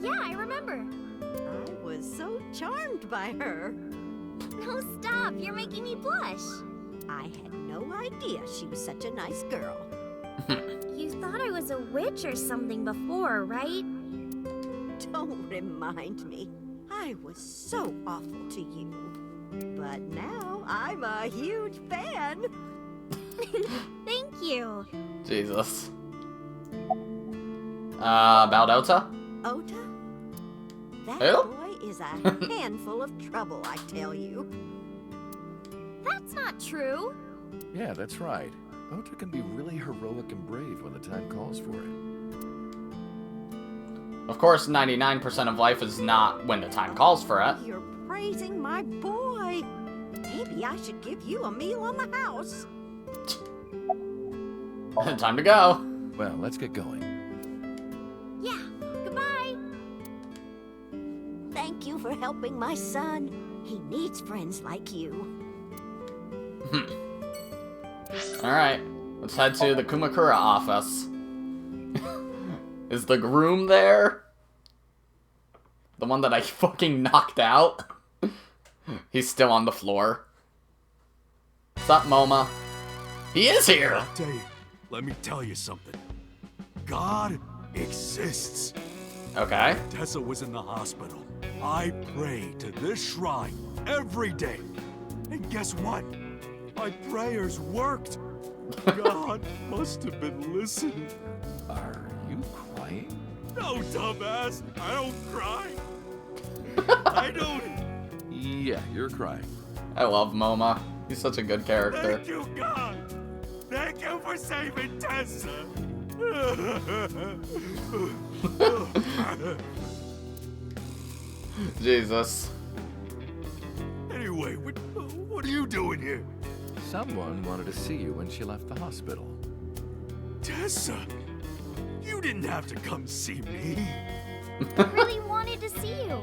Speaker 2: Yeah, I remember.
Speaker 15: I was so charmed by her.
Speaker 2: No, stop. You're making me blush.
Speaker 15: I had no idea she was such a nice girl.
Speaker 2: You thought I was a witch or something before, right?
Speaker 15: Don't remind me. I was so awful to you. But now I'm a huge fan.
Speaker 2: Thank you.
Speaker 1: Jesus. About Ota?
Speaker 15: Ota? That
Speaker 1: Who?
Speaker 15: boy is a handful of trouble, I tell you.
Speaker 2: That's not true.
Speaker 3: Yeah, that's right. Ota can be really heroic and brave when the time calls for it.
Speaker 1: Of course, 99% of life is not when the time calls for it.
Speaker 15: You're praising my boy. Maybe I should give you a meal on the house.
Speaker 1: Time to go.
Speaker 3: Well, let's get going.
Speaker 2: Yeah, goodbye.
Speaker 15: Thank you for helping my son. He needs friends like you.
Speaker 1: Alright, let's head to the Kumakura office. Is the groom there? The one that I fucking knocked out? He's still on the floor. What's up, Moma? He is here!
Speaker 16: I'll tell you, let me tell you something. God exists.
Speaker 1: Okay.
Speaker 16: Tessa was in the hospital. I pray to this shrine every day. And guess what? My prayers worked. God must have been listening.
Speaker 3: Are you crying?
Speaker 16: No, dumbass. I don't cry. I don't.
Speaker 3: Yeah, you're crying.
Speaker 1: I love Moma. He's such a good character.
Speaker 16: Thank you, God. Thank you for saving Tessa.
Speaker 1: Jesus.
Speaker 16: Anyway, what are you doing here?
Speaker 3: Someone wanted to see you when she left the hospital.
Speaker 16: Tessa, you didn't have to come see me.
Speaker 2: I really wanted to see you.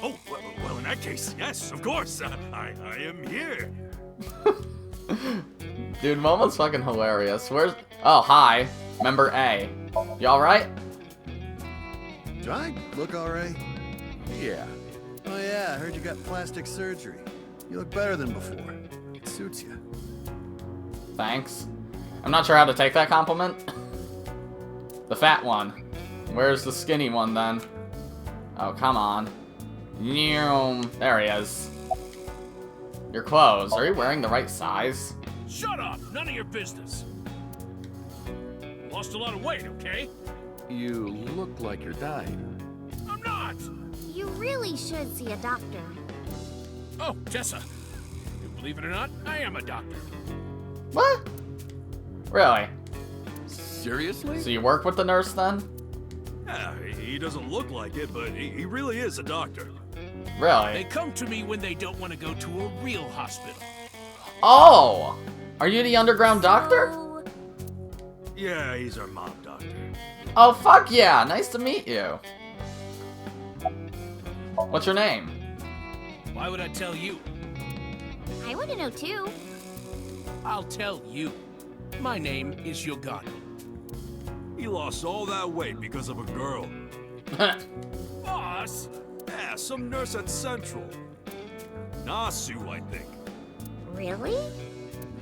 Speaker 16: Oh, well, in that case, yes, of course. I am here.
Speaker 1: Dude, Momo's fucking hilarious. Where's... Oh, hi. Member A. You alright?
Speaker 17: Do I look alright?
Speaker 3: Yeah.
Speaker 17: Oh yeah, I heard you got plastic surgery. You look better than before. It suits you.
Speaker 1: Thanks. I'm not sure how to take that compliment. The fat one. Where's the skinny one, then? Oh, come on. There he is. Your clothes. Are you wearing the right size?
Speaker 18: Shut up! None of your business. Lost a lot of weight, okay?
Speaker 3: You look like you're dying.
Speaker 18: I'm not!
Speaker 2: You really should see a doctor.
Speaker 18: Oh, Tessa. Believe it or not, I am a doctor.
Speaker 1: What? Really?
Speaker 3: Seriously?
Speaker 1: So you work with the nurse, then?
Speaker 16: Yeah, he doesn't look like it, but he really is a doctor.
Speaker 1: Really?
Speaker 18: They come to me when they don't want to go to a real hospital.
Speaker 1: Oh! Are you the underground doctor?
Speaker 16: Yeah, he's our mob doctor.
Speaker 1: Oh, fuck yeah! Nice to meet you. What's your name?
Speaker 18: Why would I tell you?
Speaker 2: I want to know too.
Speaker 18: I'll tell you. My name is Yogani.
Speaker 16: He lost all that weight because of a girl.
Speaker 18: Boss?
Speaker 16: Yeah, some nurse at Central. Nasu, I think.
Speaker 2: Really?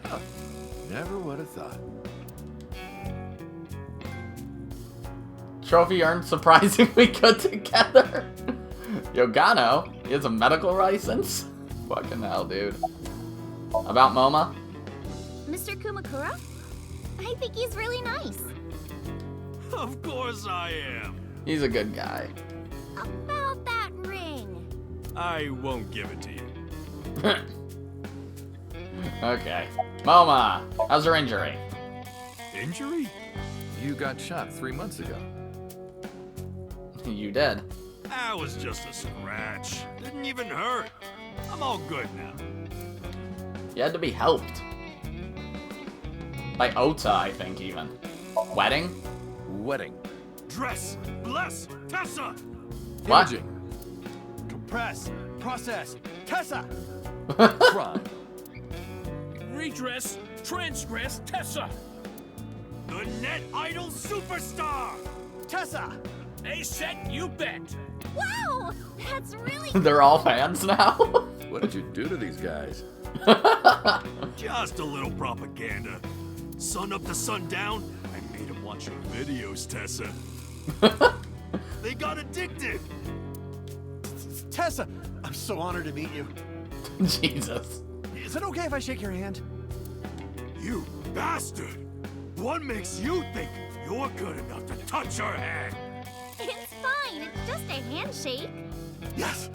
Speaker 3: Huh. Never would have thought.
Speaker 1: Trophy earned surprisingly good together. Yogano? He has a medical license? Fucking hell, dude. About Moma?
Speaker 2: Mr. Kumakura? I think he's really nice.
Speaker 16: Of course I am.
Speaker 1: He's a good guy.
Speaker 2: About that ring.
Speaker 16: I won't give it to you.
Speaker 1: Okay. Moma, how's your injury?
Speaker 13: Injury? You got shot 3 months ago.
Speaker 1: You did.
Speaker 16: That was just a scratch. Didn't even hurt. I'm all good now.
Speaker 1: You had to be helped. By Ota, I think, even. Wedding?
Speaker 13: Wedding.
Speaker 16: Dress, bless, Tessa!
Speaker 1: What?
Speaker 13: Imaging.
Speaker 17: Compress, process, Tessa!
Speaker 13: Crime.
Speaker 18: Redress, transgress, Tessa!
Speaker 16: The Net Idol Superstar!
Speaker 17: Tessa!
Speaker 18: A set, you bet!
Speaker 2: Wow! That's really
Speaker 1: They're all fans now?
Speaker 3: What did you do to these guys?
Speaker 16: Just a little propaganda. Sun up to sundown, I made them watch your videos, Tessa. They got addicted!
Speaker 17: Tessa! I'm so honored to meet you.
Speaker 1: Jesus.
Speaker 17: Is it okay if I shake your hand?
Speaker 16: You bastard! What makes you think you're good enough to touch her hand?
Speaker 2: It's fine. It's just a handshake.
Speaker 16: Yes!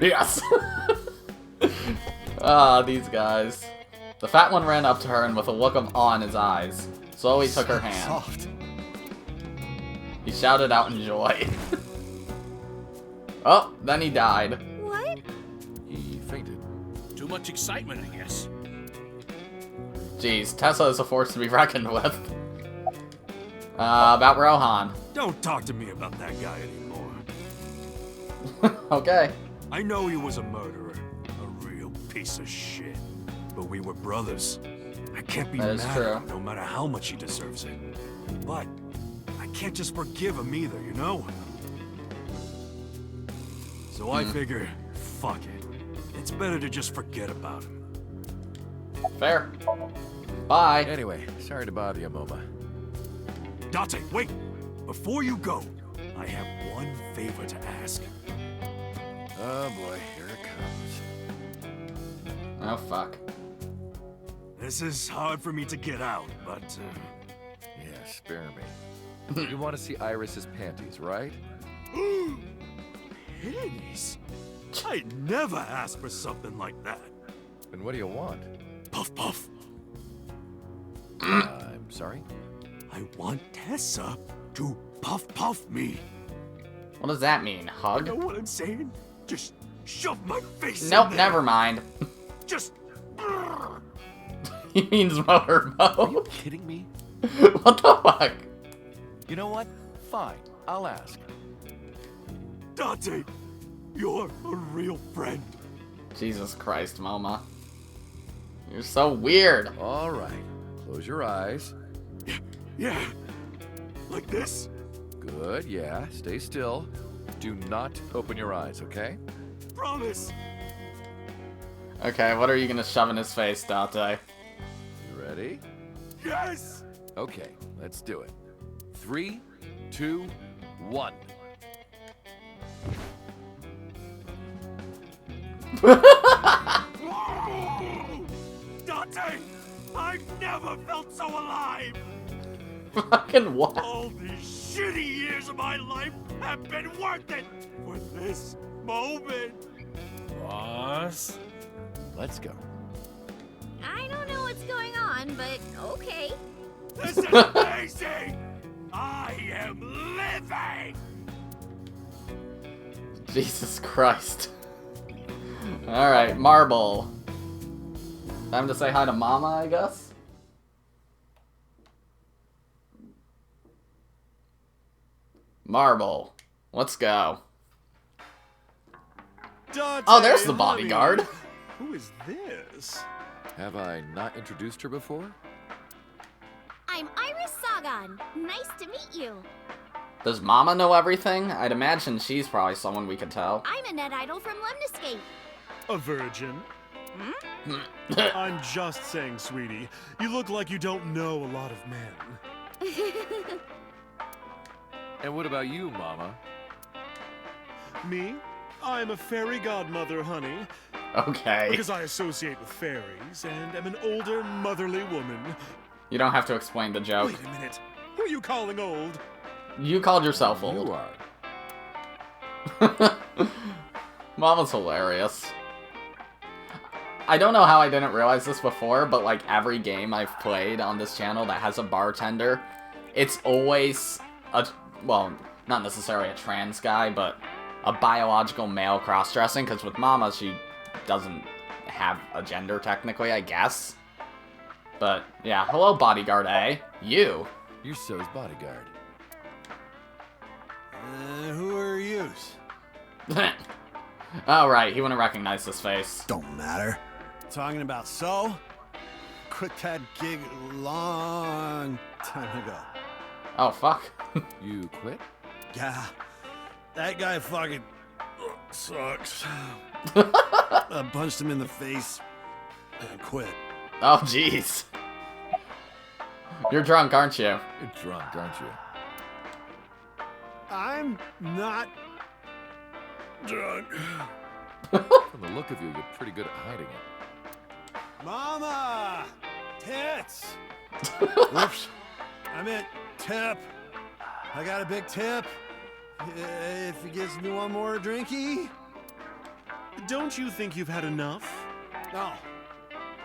Speaker 1: Yes. Ah, these guys. The fat one ran up to her and with a look of awe in his eyes, slowly took her hand.
Speaker 17: Soft.
Speaker 1: He shouted out in joy. Oh, then he died.
Speaker 2: What?
Speaker 3: He fainted.
Speaker 18: Too much excitement, I guess.
Speaker 1: Jeez, Tessa is a force to be reckoned with. About Rohan.
Speaker 16: Don't talk to me about that guy anymore.
Speaker 1: Okay.
Speaker 16: I know he was a murderer, a real piece of shit. But we were brothers. I can't be
Speaker 1: That
Speaker 16: mad
Speaker 1: is
Speaker 16: at
Speaker 1: true.
Speaker 16: him no matter how much he deserves it. But I can't just forgive him either, you know? So I figure, fuck it. It's better to just forget about him.
Speaker 1: Fair. Bye.
Speaker 3: Anyway, sorry to bother you, Moma.
Speaker 16: Date, wait! Before you go, I have one favor to ask.
Speaker 3: Oh boy, here it comes.
Speaker 1: Oh, fuck.
Speaker 16: This is hard for me to get out, but...
Speaker 3: Yeah, spare me. You want to see Iris's panties, right?
Speaker 16: Panties? I'd never ask for something like that.
Speaker 3: And what do you want?
Speaker 16: Puff puff.
Speaker 3: I'm sorry?
Speaker 16: I want Tessa to puff puff me.
Speaker 1: What does that mean? Hug?
Speaker 16: You know what I'm saying? Just shove my face
Speaker 1: Nope,
Speaker 16: in there.
Speaker 1: never mind.
Speaker 16: Just...
Speaker 1: He means motorboat.
Speaker 3: Are you kidding me?
Speaker 1: What the fuck?
Speaker 3: You know what? Fine, I'll ask.
Speaker 16: Date, you're a real friend.
Speaker 1: Jesus Christ, Moma. You're so weird.
Speaker 3: All right, close your eyes.
Speaker 16: Yeah, like this?
Speaker 3: Good, yeah, stay still. Do not open your eyes, okay?
Speaker 16: Promise.
Speaker 1: Okay, what are you gonna shove in his face, Date?
Speaker 3: You ready?
Speaker 16: Yes!
Speaker 3: Okay, let's do it. 3, 2, 1.
Speaker 16: Date, I've never felt so alive!
Speaker 1: Fucking what?
Speaker 16: All these shitty years of my life have been worth it for this moment.
Speaker 18: Boss?
Speaker 3: Let's go.
Speaker 2: I don't know what's going on, but okay.
Speaker 16: This is amazing! I am living!
Speaker 1: Jesus Christ. Alright, Marble. Time to say hi to Mama, I guess? Marble. Let's go.
Speaker 16: Date,
Speaker 1: Oh, there's the
Speaker 16: honey.
Speaker 1: bodyguard.
Speaker 16: Who is this?
Speaker 3: Have I not introduced her before?
Speaker 2: I'm Iris Sagan. Nice to meet you.
Speaker 1: Does Mama know everything? I'd imagine she's probably someone we could tell.
Speaker 2: I'm a net idol from Lemniscape.
Speaker 16: A virgin? I'm just saying, sweetie. You look like you don't know a lot of men.
Speaker 3: And what about you, Mama?
Speaker 16: Me? I'm a fairy godmother, honey.
Speaker 1: Okay.
Speaker 16: Because I associate with fairies and am an older, motherly woman.
Speaker 1: You don't have to explain the joke.
Speaker 16: Wait a minute. Who are you calling old?
Speaker 1: You called yourself old.
Speaker 13: You are.
Speaker 1: Mama's hilarious. I don't know how I didn't realize this before, but like every game I've played on this channel that has a bartender, it's always a, well, not necessarily a trans guy, but a biological male cross-dressing, because with Mama, she doesn't have a gender technically, I guess. But yeah, hello bodyguard A. You.
Speaker 3: You're So's bodyguard.
Speaker 17: Who are yous?
Speaker 1: Oh right, he wouldn't recognize this face.
Speaker 17: Don't matter. Talking about So? Quit that gig long time ago.
Speaker 1: Oh fuck.
Speaker 3: You quit?
Speaker 17: Yeah. That guy fucking sucks. I punched him in the face and quit.
Speaker 1: Oh jeez. You're drunk, aren't you?
Speaker 3: You're drunk, aren't you?
Speaker 17: I'm not drunk.
Speaker 3: From the look of you, you're pretty good at hiding it.
Speaker 17: Mama! Tits! Oops. I meant tip. I got a big tip. If he gives me one more drinky.
Speaker 16: Don't you think you've had enough?
Speaker 17: No.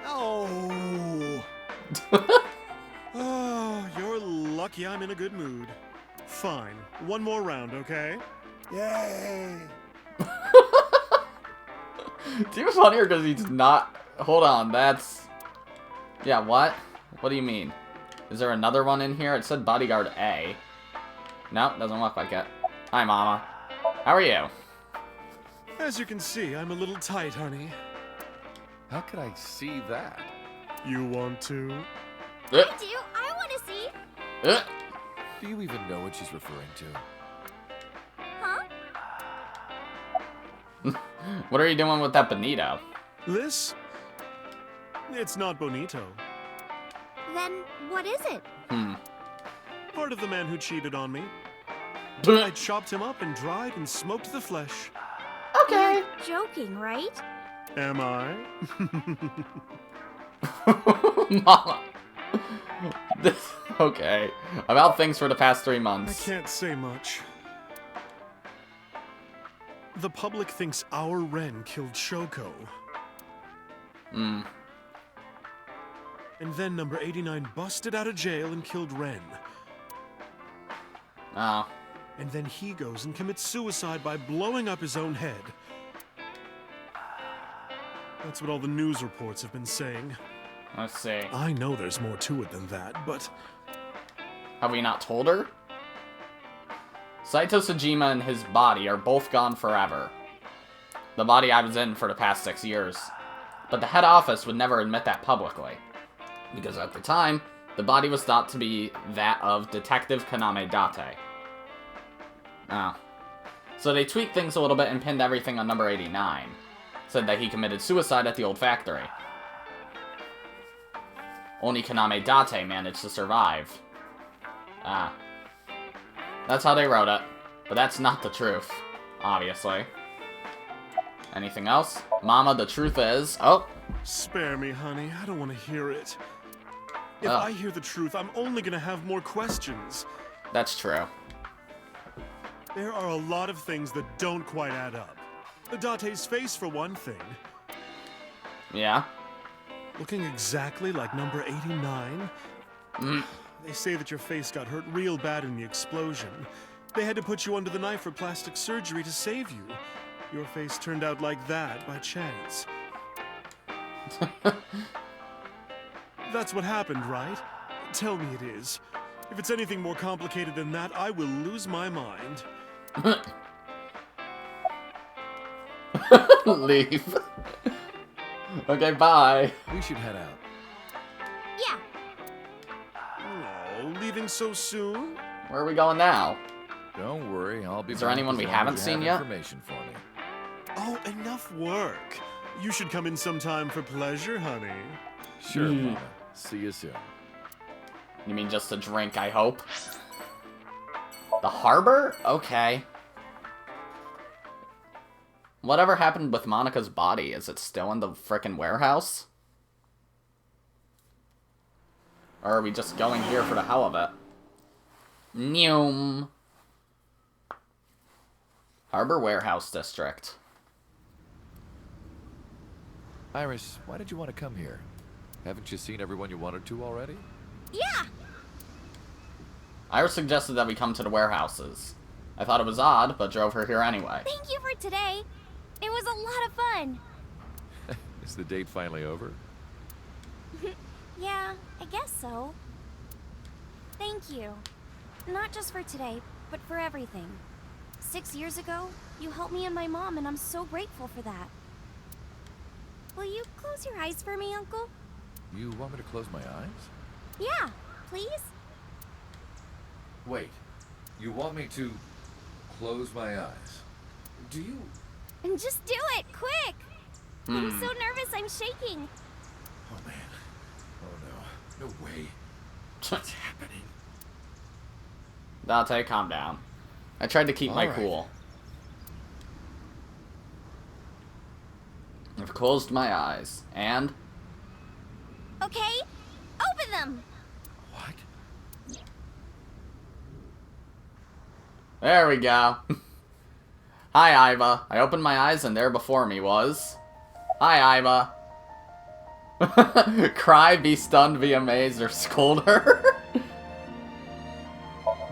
Speaker 17: No.
Speaker 16: Oh, you're lucky I'm in a good mood. Fine. One more round, okay?
Speaker 17: Yay!
Speaker 1: It's even funnier because he's not... Hold on, that's... Yeah, what? What do you mean? Is there another one in here? It said bodyguard A. No, doesn't look like it. Hi, Mama. How are you?
Speaker 16: As you can see, I'm a little tight, honey.
Speaker 3: How could I see that?
Speaker 16: You want to?
Speaker 2: I do. I want to see.
Speaker 3: Do you even know what she's referring to?
Speaker 2: Huh?
Speaker 1: What are you doing with that bonito?
Speaker 16: This? It's not bonito.
Speaker 2: Then what is it?
Speaker 16: Part of the man who cheated on me. I chopped him up and dried and smoked the flesh.
Speaker 2: Okay. You're joking, right?
Speaker 16: Am I?
Speaker 1: Mama. Okay. About things for the past 3 months.
Speaker 16: I can't say much. The public thinks our Ren killed Shoko. And then number 89 busted out of jail and killed Ren.
Speaker 1: Oh.
Speaker 16: And then he goes and commits suicide by blowing up his own head. That's what all the news reports have been saying.
Speaker 1: Let's see.
Speaker 16: I know there's more to it than that, but...
Speaker 1: Have we not told her? Saito Sejima and his body are both gone forever. The body I was in for the past 6 years. But the head office would never admit that publicly. Because at the time, the body was thought to be that of Detective Kaname Date. Oh. So they tweaked things a little bit and pinned everything on number 89. Said that he committed suicide at the old factory. Only Kaname Date managed to survive. Ah. That's how they wrote it. But that's not the truth, obviously. Anything else? Mama, the truth is... Oh!
Speaker 16: Spare me, honey. I don't want to hear it. If I hear the truth, I'm only gonna have more questions.
Speaker 1: That's true.
Speaker 16: There are a lot of things that don't quite add up. Date's face, for one thing.
Speaker 1: Yeah?
Speaker 16: Looking exactly like number 89. They say that your face got hurt real bad in the explosion. They had to put you under the knife for plastic surgery to save you. Your face turned out like that by chance. That's what happened, right? Tell me it is. If it's anything more complicated than that, I will lose my mind.
Speaker 1: Leave. Okay, bye.
Speaker 3: We should head out.
Speaker 2: Yeah.
Speaker 16: Oh, leaving so soon?
Speaker 1: Where are we going now?
Speaker 3: Don't worry, I'll be.
Speaker 1: Is there anyone we haven't seen yet?
Speaker 3: Information for me.
Speaker 16: Oh, enough work. You should come in sometime for pleasure, honey.
Speaker 3: Sure, Mama. See you soon.
Speaker 1: You mean just a drink, I hope? The harbor? Okay. Whatever happened with Monica's body? Is it still in the frickin' warehouse? Or are we just going here for the hell of it? Noom. Harbor Warehouse District.
Speaker 3: Iris, why did you want to come here? Haven't you seen everyone you wanted to already?
Speaker 2: Yeah!
Speaker 1: Iris suggested that we come to the warehouses. I thought it was odd, but drove her here anyway.
Speaker 2: Thank you for today. It was a lot of fun.
Speaker 3: Is the date finally over?
Speaker 2: Yeah, I guess so. Thank you. Not just for today, but for everything. 6 years ago, you helped me and my mom, and I'm so grateful for that. Will you close your eyes for me, Uncle?
Speaker 3: You want me to close my eyes?
Speaker 2: Yeah, please?
Speaker 3: Wait, you want me to close my eyes? Do you?
Speaker 2: And just do it, quick! I'm so nervous, I'm shaking.
Speaker 3: Oh man. Oh no. No way. What's happening?
Speaker 1: Dante, calm down. I tried to keep my cool. I've closed my eyes, and...
Speaker 2: Okay, open them!
Speaker 1: There we go. Hi, Aiba. I opened my eyes and there before me was... Hi, Aiba. Cry, be stunned, be amazed, or scold her.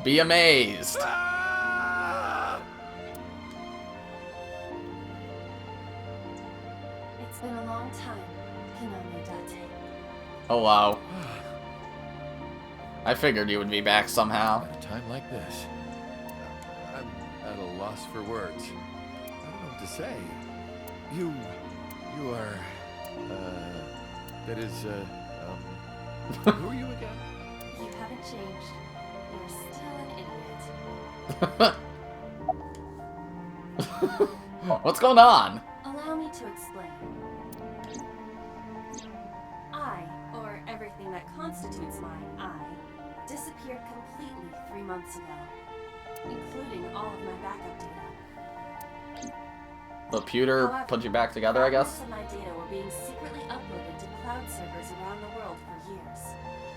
Speaker 1: Be amazed.
Speaker 5: It's been a long time, Kaname Date.
Speaker 1: Hello. I figured you would be back somehow.
Speaker 3: At a time like this, I'm at a loss for words. I don't know what to say. You are, that is, who are you again?
Speaker 5: You haven't changed. You're still an idiot.
Speaker 1: What's going on?
Speaker 5: Allow me to explain. I, or everything that constitutes my I, disappeared completely 3 months ago, including all of my backup data.
Speaker 1: The pewter put you back together, I guess?
Speaker 5: Most of my data were being secretly uploaded to cloud servers around the world for years.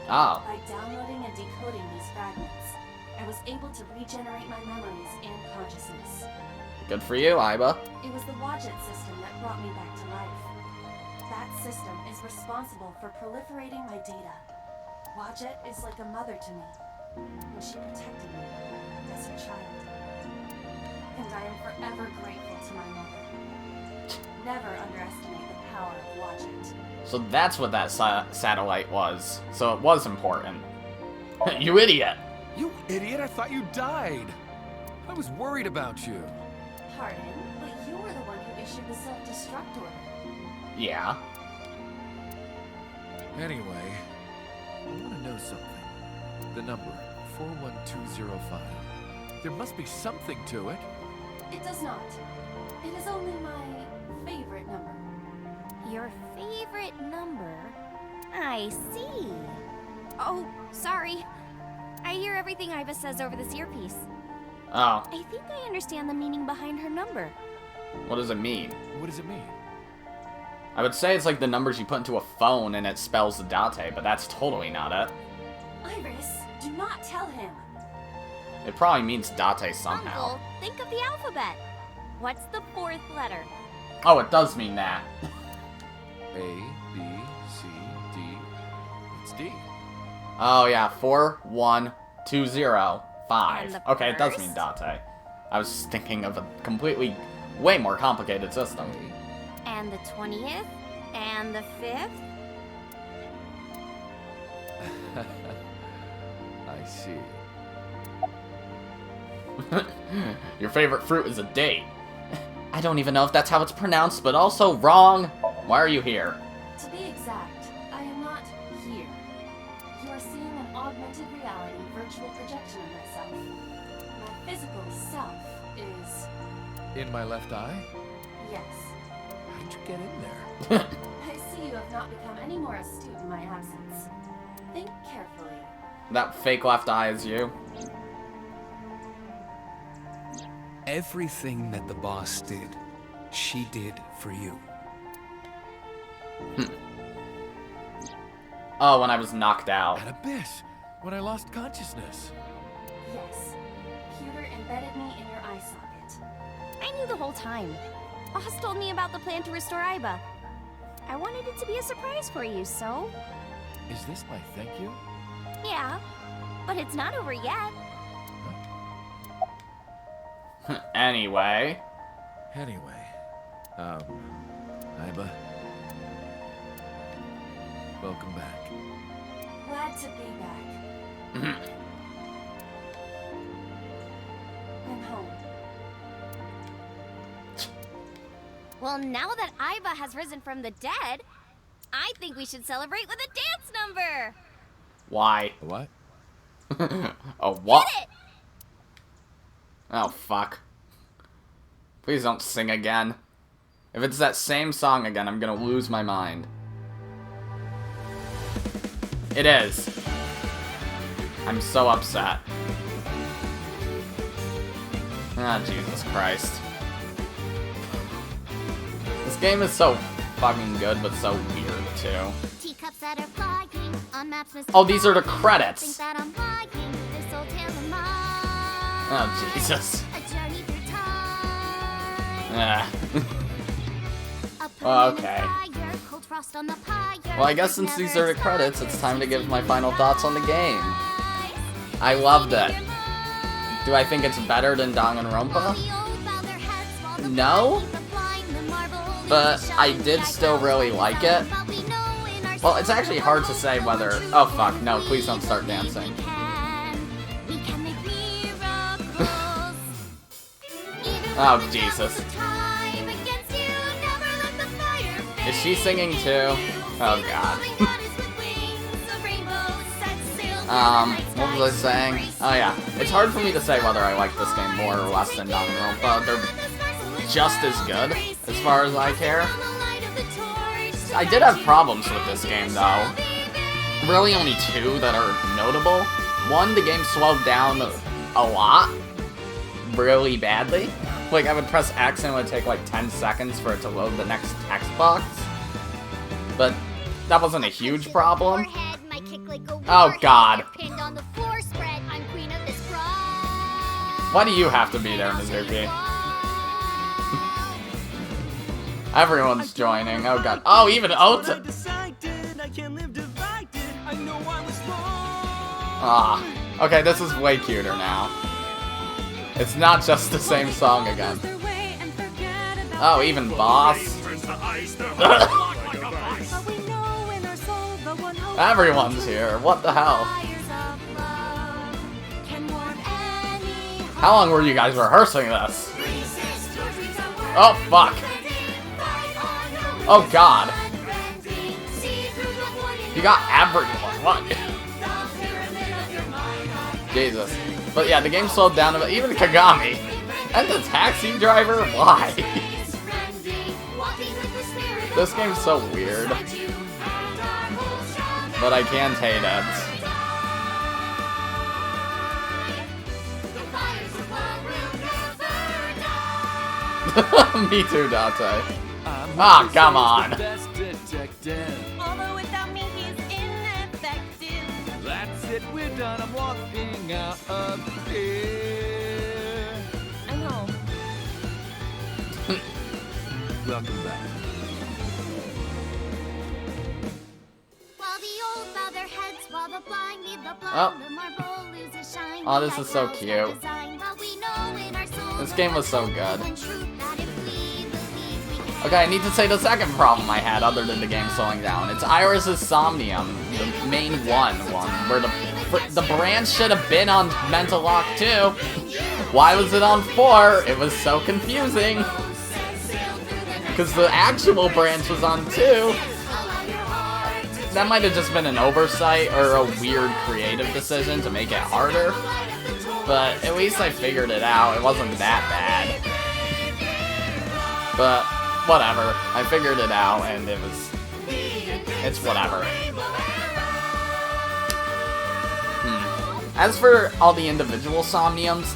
Speaker 1: Oh.
Speaker 5: By downloading and decoding these fragments, I was able to regenerate my memories and consciousness.
Speaker 1: Good for you, Aiba.
Speaker 5: It was the Wadjet system that brought me back to life. That system is responsible for proliferating my data. Wadjet is like a mother to me, and she protected me as a child. And I am forever grateful to my mother. Never underestimate the power of Wadjet.
Speaker 1: So that's what that satellite was. So it was important. You idiot!
Speaker 7: You idiot, I thought you died. I was worried about you.
Speaker 5: Pardon, but you were the one who issued the self-destruct order.
Speaker 1: Yeah.
Speaker 3: Anyway, I want to know something. The number, 41205. There must be something to it.
Speaker 5: It does not. It is only my favorite number.
Speaker 2: Your favorite number? I see. Oh, sorry. I hear everything Aiba says over this earpiece.
Speaker 1: Oh.
Speaker 2: I think I understand the meaning behind her number.
Speaker 1: What does it mean?
Speaker 3: What does it mean?
Speaker 1: I would say it's like the numbers you put into a phone and it spells the Date, but that's totally not it.
Speaker 5: Iris, do not tell him.
Speaker 1: It probably means Date somehow.
Speaker 2: Uncle, think of the alphabet. What's the 4th letter?
Speaker 1: Oh, it does mean that.
Speaker 3: A, B, C, D. It's D.
Speaker 1: Oh yeah, 41205.
Speaker 2: And
Speaker 1: Okay, it does
Speaker 2: first?
Speaker 1: mean Date. I was thinking of a completely, way more complicated system.
Speaker 2: And the 20th? And the 5th?
Speaker 3: I see.
Speaker 1: Your favorite fruit is a date. I don't even know if that's how it's pronounced, but also wrong. Why are you here?
Speaker 5: To be exact, I am not here. You are seeing an augmented reality virtual projection of myself. My physical self is...
Speaker 3: In my left eye?
Speaker 5: Yes.
Speaker 3: How did you get in there?
Speaker 5: I see you have not become any more astute in my absence. Think carefully.
Speaker 1: That fake left eye is you.
Speaker 7: Everything that the boss did she did for you.
Speaker 1: Oh, when I was knocked out.
Speaker 3: At Abyss, when I lost consciousness.
Speaker 5: Yes. Pewter embedded me in your eye socket.
Speaker 11: I knew the whole time. Boss told me about the plan to restore Aiba. I wanted it to be a surprise for you, so...
Speaker 3: Is this my thank you?
Speaker 11: Yeah, but it's not over yet.
Speaker 1: Anyway.
Speaker 3: Aiba. Welcome back.
Speaker 5: Glad to be back. I'm home.
Speaker 11: Well, now that Aiba has risen from the dead, I think we should celebrate with a dance number!
Speaker 1: Why?
Speaker 3: A what?
Speaker 1: A what?
Speaker 11: Hit it!
Speaker 1: Oh, fuck. Please don't sing again. If it's that same song again, I'm gonna lose my mind. It is. I'm so upset. Ah, Jesus Christ. This game is so fucking good, but so weird, too.
Speaker 2: Teacups that are flying on maps.
Speaker 1: Oh, these are the credits.
Speaker 2: Think that I'm lying, this old tale of mine.
Speaker 1: Oh, Jesus.
Speaker 2: A journey through time.
Speaker 1: Ah. Oh, okay.
Speaker 2: Fire, cold frost on the pyre.
Speaker 1: Well, I guess since these are the credits, it's time to give my final thoughts on the game. I loved it. Do I think it's better than Danganronpa? No? But I did still really like it. Well, it's actually hard to say whether... Oh, fuck. No, please don't start dancing. Oh, Jesus. Is she singing too? Oh, God. What was I saying? Oh, yeah. It's hard for me to say whether I like this game more or less than Danganronpa. They're just as good, as far as I care. I did have problems with this game, though. Really only two that are notable. One, the game slowed down a lot. Really badly. Like, I would press X and it would take like 10 seconds for it to load the next text box. But that wasn't a huge problem. Oh, God. Why do you have to be there, Mizuki? Everyone's joining. Oh, God. Oh, even Ota. Ah. Okay, this is way cuter now. It's not just the same song again. Oh, even Boss. Everyone's here. What the hell? How long were you guys rehearsing this? Oh, fuck. Oh, God. You got everyone. What? Jesus. But yeah, the game slowed down a bit. Even Kagami. And the taxi driver? Why? This game's so weird. But I can't hate it. Me too, Dante. Ah, come on.
Speaker 2: Although without me he's ineffective.
Speaker 12: That's it, we're done. I'm walking out of here.
Speaker 11: I'm home.
Speaker 3: Welcome back.
Speaker 2: While the old bow their heads, while the blind lead the blind,
Speaker 1: Oh.
Speaker 2: the marble loses shine.
Speaker 1: Oh, this is so cute. This game was so good. Okay, I need to say the second problem I had, other than the game slowing down. It's Iris's Somnium, the main one, where the branch should have been on Mental Lock 2. Why was it on 4? It was so confusing. Because the actual branch was on 2. That might have just been an oversight or a weird creative decision to make it harder. But at least I figured it out. It wasn't that bad. But whatever. I figured it out and it's whatever. As for all the individual Somniums,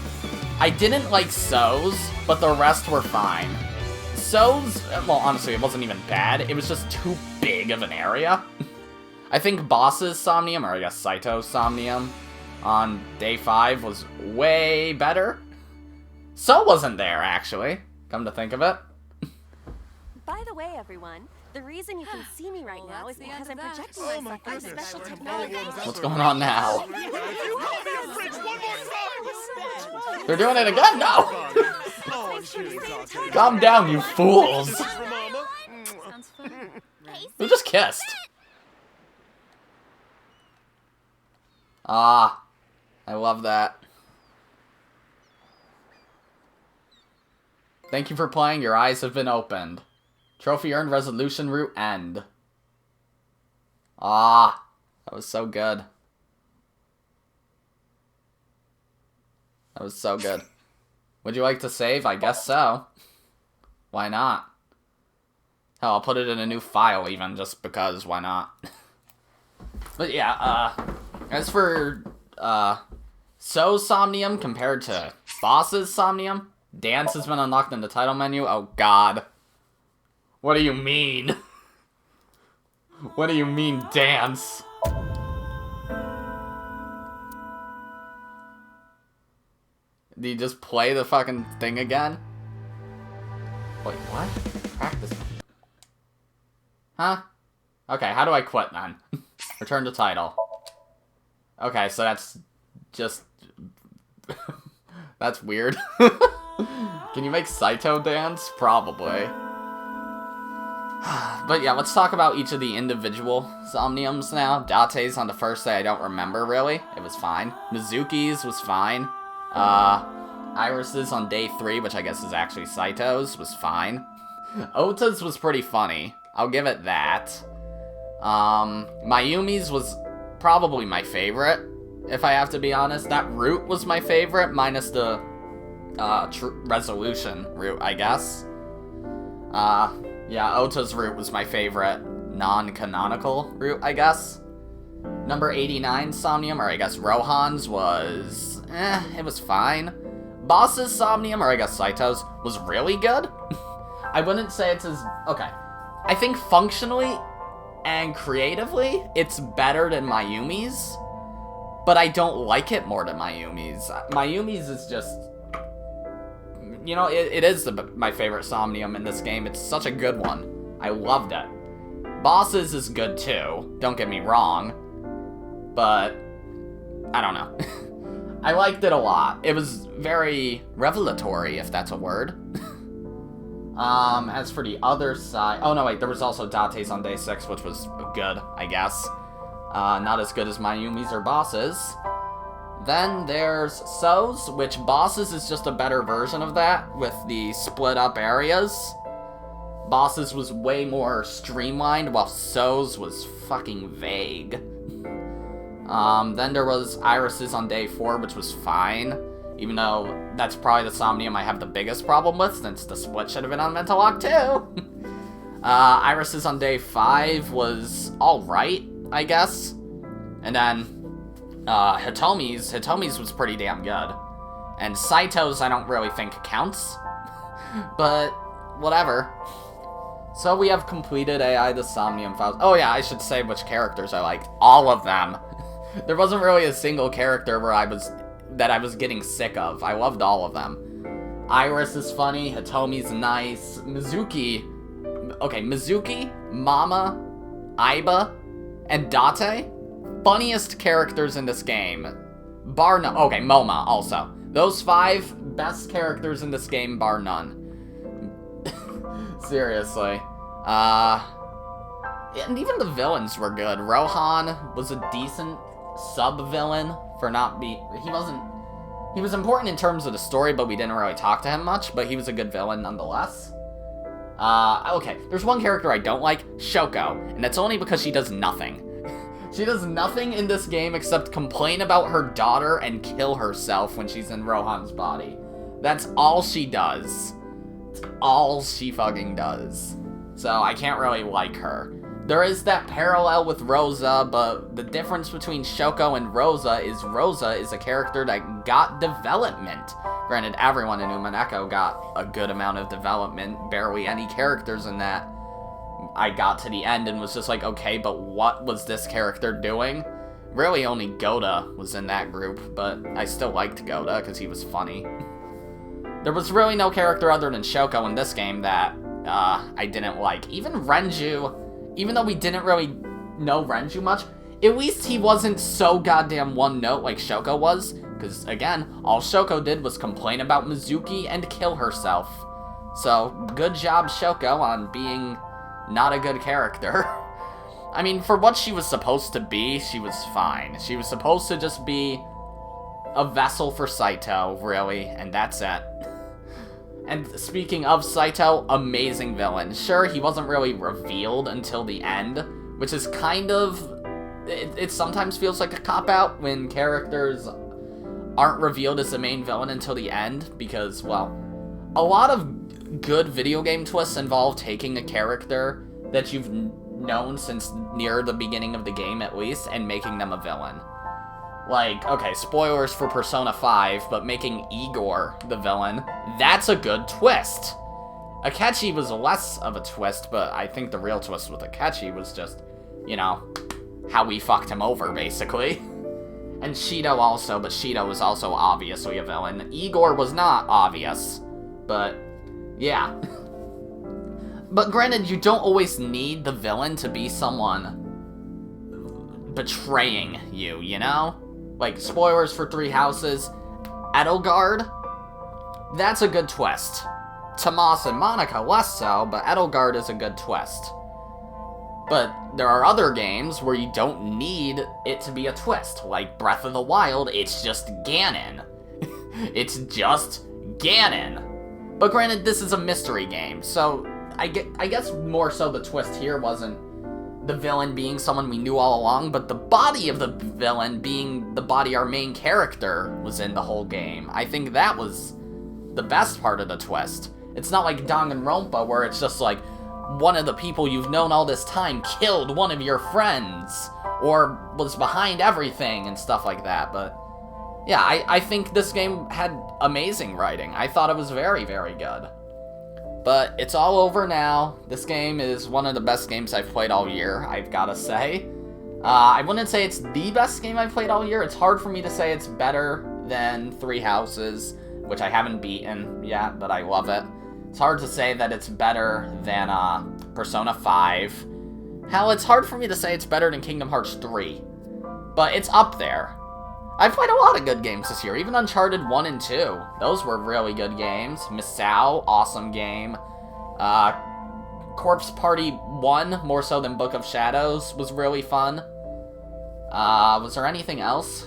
Speaker 1: I didn't like So's, but the rest were fine. So's, well, honestly, it wasn't even bad. It was just too big of an area. I think Boss's Somnium, or I guess Saito's Somnium, on day 5 was way better. So wasn't there, actually, come to think of it.
Speaker 5: By the way, everyone, the reason you can see me right now is because I'm projecting myself on special technology.
Speaker 1: What's going on now? They're doing it again? No! Calm down, you fools! Who just kissed? Ah, I love that. Thank you for playing. Your eyes have been opened. Trophy earned, resolution route end. Ah, that was so good. That was so good. Would you like to save? I guess so. Why not? Hell, I'll put it in a new file even, just because, why not? But yeah, as for, So's Somnium compared to Boss's Somnium, Dance has been unlocked in the title menu. Oh god. What do you mean? What do you mean, Dance? Do you just play the fucking thing again? Wait, what? Practice. Huh? Okay, how do I quit then? Return to title. Okay, so that's just... that's weird. Can you make Saito dance? Probably. But yeah, let's talk about each of the individual Somniums now. Date's on the first day, I don't remember really. It was fine. Mizuki's was fine. Iris's on day 3, which I guess is actually Saito's, was fine. Ota's was pretty funny. I'll give it that. Mayumi's was probably my favorite, if I have to be honest. That route was my favorite, minus the resolution route, I guess. Yeah, Ota's route was my favorite non-canonical route, I guess. Number 89 Somnium, or I guess Rohan's, was... it was fine. Boss's Somnium, or I guess Saito's, was really good. I wouldn't say it's as... okay. I think functionally and creatively, it's better than Mayumi's, but I don't like it more than Mayumi's. Mayumi's is just... you know, it is my favorite Somnium in this game. It's such a good one. I loved it. Boss's is good too, don't get me wrong, but I don't know. I liked it a lot. It was very revelatory, if that's a word. As for the other side... oh no, wait, there was also Date's on day 6, which was good, I guess. Not as good as Mayumi's or Boss's. Then there's So's, which Boss's is just a better version of that, with the split up areas. Boss's was way more streamlined, while So's was fucking vague. Then there was Iris's on day 4, which was fine, even though that's probably the Somnium I have the biggest problem with, since the split should have been on Mental Lock too. Iris's on day 5 was alright, I guess. And then Hitomi's was pretty damn good. And Saito's I don't really think counts, but whatever. So we have completed AI the Somnium Files. Oh yeah, I should say which characters I liked. All of them. There wasn't really a single character where I was getting sick of. I loved all of them. Iris is funny, Hitomi's nice, Mizuki, Mama, Aiba, and Date, funniest characters in this game. Bar none. Okay, Moma also. Those 5 best characters in this game, bar none. Seriously. And even the villains were good. Rohan was a decent sub-villain for not be... He was important in terms of the story, but we didn't really talk to him much, but he was a good villain nonetheless. Okay, there's one character I don't like, Shoko, and that's only because she does nothing. She does nothing in this game except complain about her daughter and kill herself when she's in Rohan's body. That's all she does. It's all she fucking does. So I can't really like her. there is that parallel with Rosa, but the difference between Shoko and Rosa is a character that got development. Granted, everyone in Umineko got a good amount of development, barely any characters in that. I got to the end and was just like, okay, but what was this character doing? Really, only Goda was in that group, but I still liked Goda because he was funny. There was really no character other than Shoko in this game that I didn't like. Even Renju, even though we didn't really know Renju much, at least he wasn't so goddamn one note like Shoko was. Because, again, all Shoko did was complain about Mizuki and kill herself. So, good job, Shoko, on being not a good character. I mean, for what she was supposed to be, she was fine. She was supposed to just be a vessel for Saito, really, and that's it. And speaking of Saito, amazing villain. Sure, he wasn't really revealed until the end, which is kind of... It sometimes feels like a cop-out when characters aren't revealed as the main villain until the end, because, well, a lot of good video game twists involve taking a character that you've known since near the beginning of the game, at least, and making them a villain. Like, okay, spoilers for Persona 5, but making Igor the villain, that's a good twist. Akechi was less of a twist, but I think the real twist with Akechi was just, you know, how we fucked him over, basically. And Shido also, but Shido was also obviously a villain. Igor was not obvious, but yeah. But granted, you don't always need the villain to be someone betraying you, you know? Like, spoilers for Three Houses, Edelgard, that's a good twist. Tomas and Monica less so, but Edelgard is a good twist. But there are other games where you don't need it to be a twist, like Breath of the Wild, it's just Ganon. It's just Ganon. But granted, this is a mystery game, so I guess more so the twist here wasn't the villain being someone we knew all along, but the body of the villain being the body our main character was in the whole game. I think that was the best part of the twist. It's not like Danganronpa, where it's just like, one of the people you've known all this time killed one of your friends, or was behind everything and stuff like that, but yeah, I think this game had amazing writing. I thought it was very, very good. But it's all over now. This game is one of the best games I've played all year, I've gotta say. I wouldn't say it's the best game I've played all year. It's hard for me to say it's better than Three Houses, which I haven't beaten yet, but I love it. It's hard to say that it's better than Persona 5. Hell, it's hard for me to say it's better than Kingdom Hearts 3. But it's up there. I've played a lot of good games this year, even Uncharted 1 and 2. Those were really good games. Misao, awesome game. Corpse Party 1, more so than Book of Shadows, was really fun. Was there anything else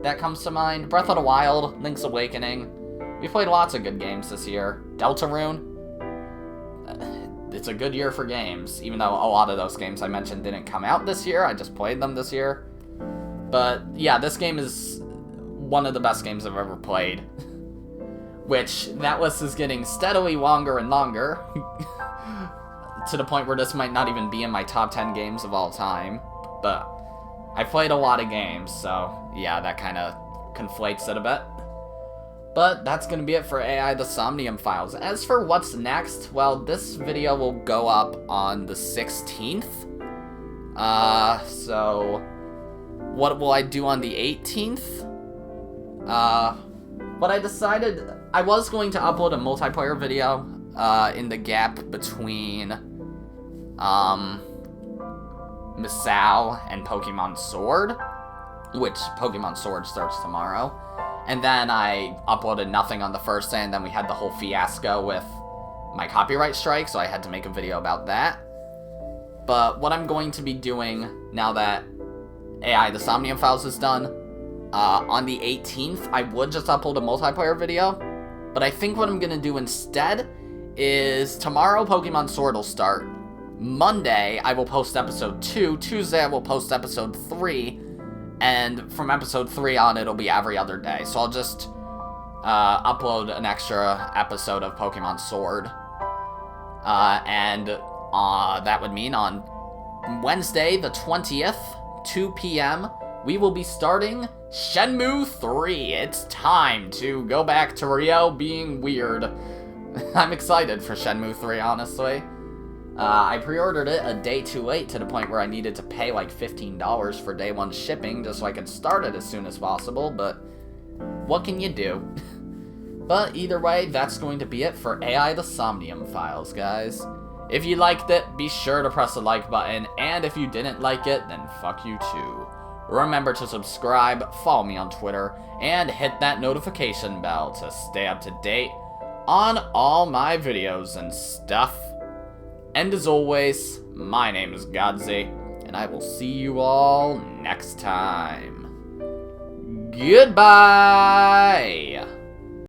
Speaker 1: that comes to mind? Breath of the Wild, Link's Awakening. We played lots of good games this year. Deltarune. It's a good year for games, even though a lot of those games I mentioned didn't come out this year. I just played them this year. But yeah, this game is one of the best games I've ever played. Which, that list is getting steadily longer and longer. To the point where this might not even be in my top 10 games of all time. But I played a lot of games, so yeah, that kind of conflates it a bit. But that's going to be it for AI the Somnium Files. As for what's next, well, this video will go up on the 16th. So what will I do on the 18th? But I decided I was going to upload a multiplayer video in the gap between Misao and Pokemon Sword, which Pokemon Sword starts tomorrow. And then I uploaded nothing on the first day, and then we had the whole fiasco with my copyright strike, so I had to make a video about that. But what I'm going to be doing now that AI the Somnium Files is done, on the 18th, I would just upload a multiplayer video. But I think what I'm going to do instead is tomorrow Pokemon Sword will start. Monday, I will post episode 2. Tuesday, I will post episode 3. And from episode 3 on, it'll be every other day. So I'll just upload an extra episode of Pokemon Sword. And that would mean on Wednesday the 20th, 2 p.m., we will be starting Shenmue 3. It's time to go back to Rio being weird. I'm excited for Shenmue 3, honestly. I pre-ordered it a day too late to the point where I needed to pay like $15 for day 1 shipping just so I could start it as soon as possible, but what can you do? But either way, that's going to be it for AI the Somnium Files, guys. If you liked it, be sure to press the like button, and if you didn't like it, then fuck you too. Remember to subscribe, follow me on Twitter, and hit that notification bell to stay up to date on all my videos and stuff. And as always, my name is Godzi, and I will see you all next time. Goodbye!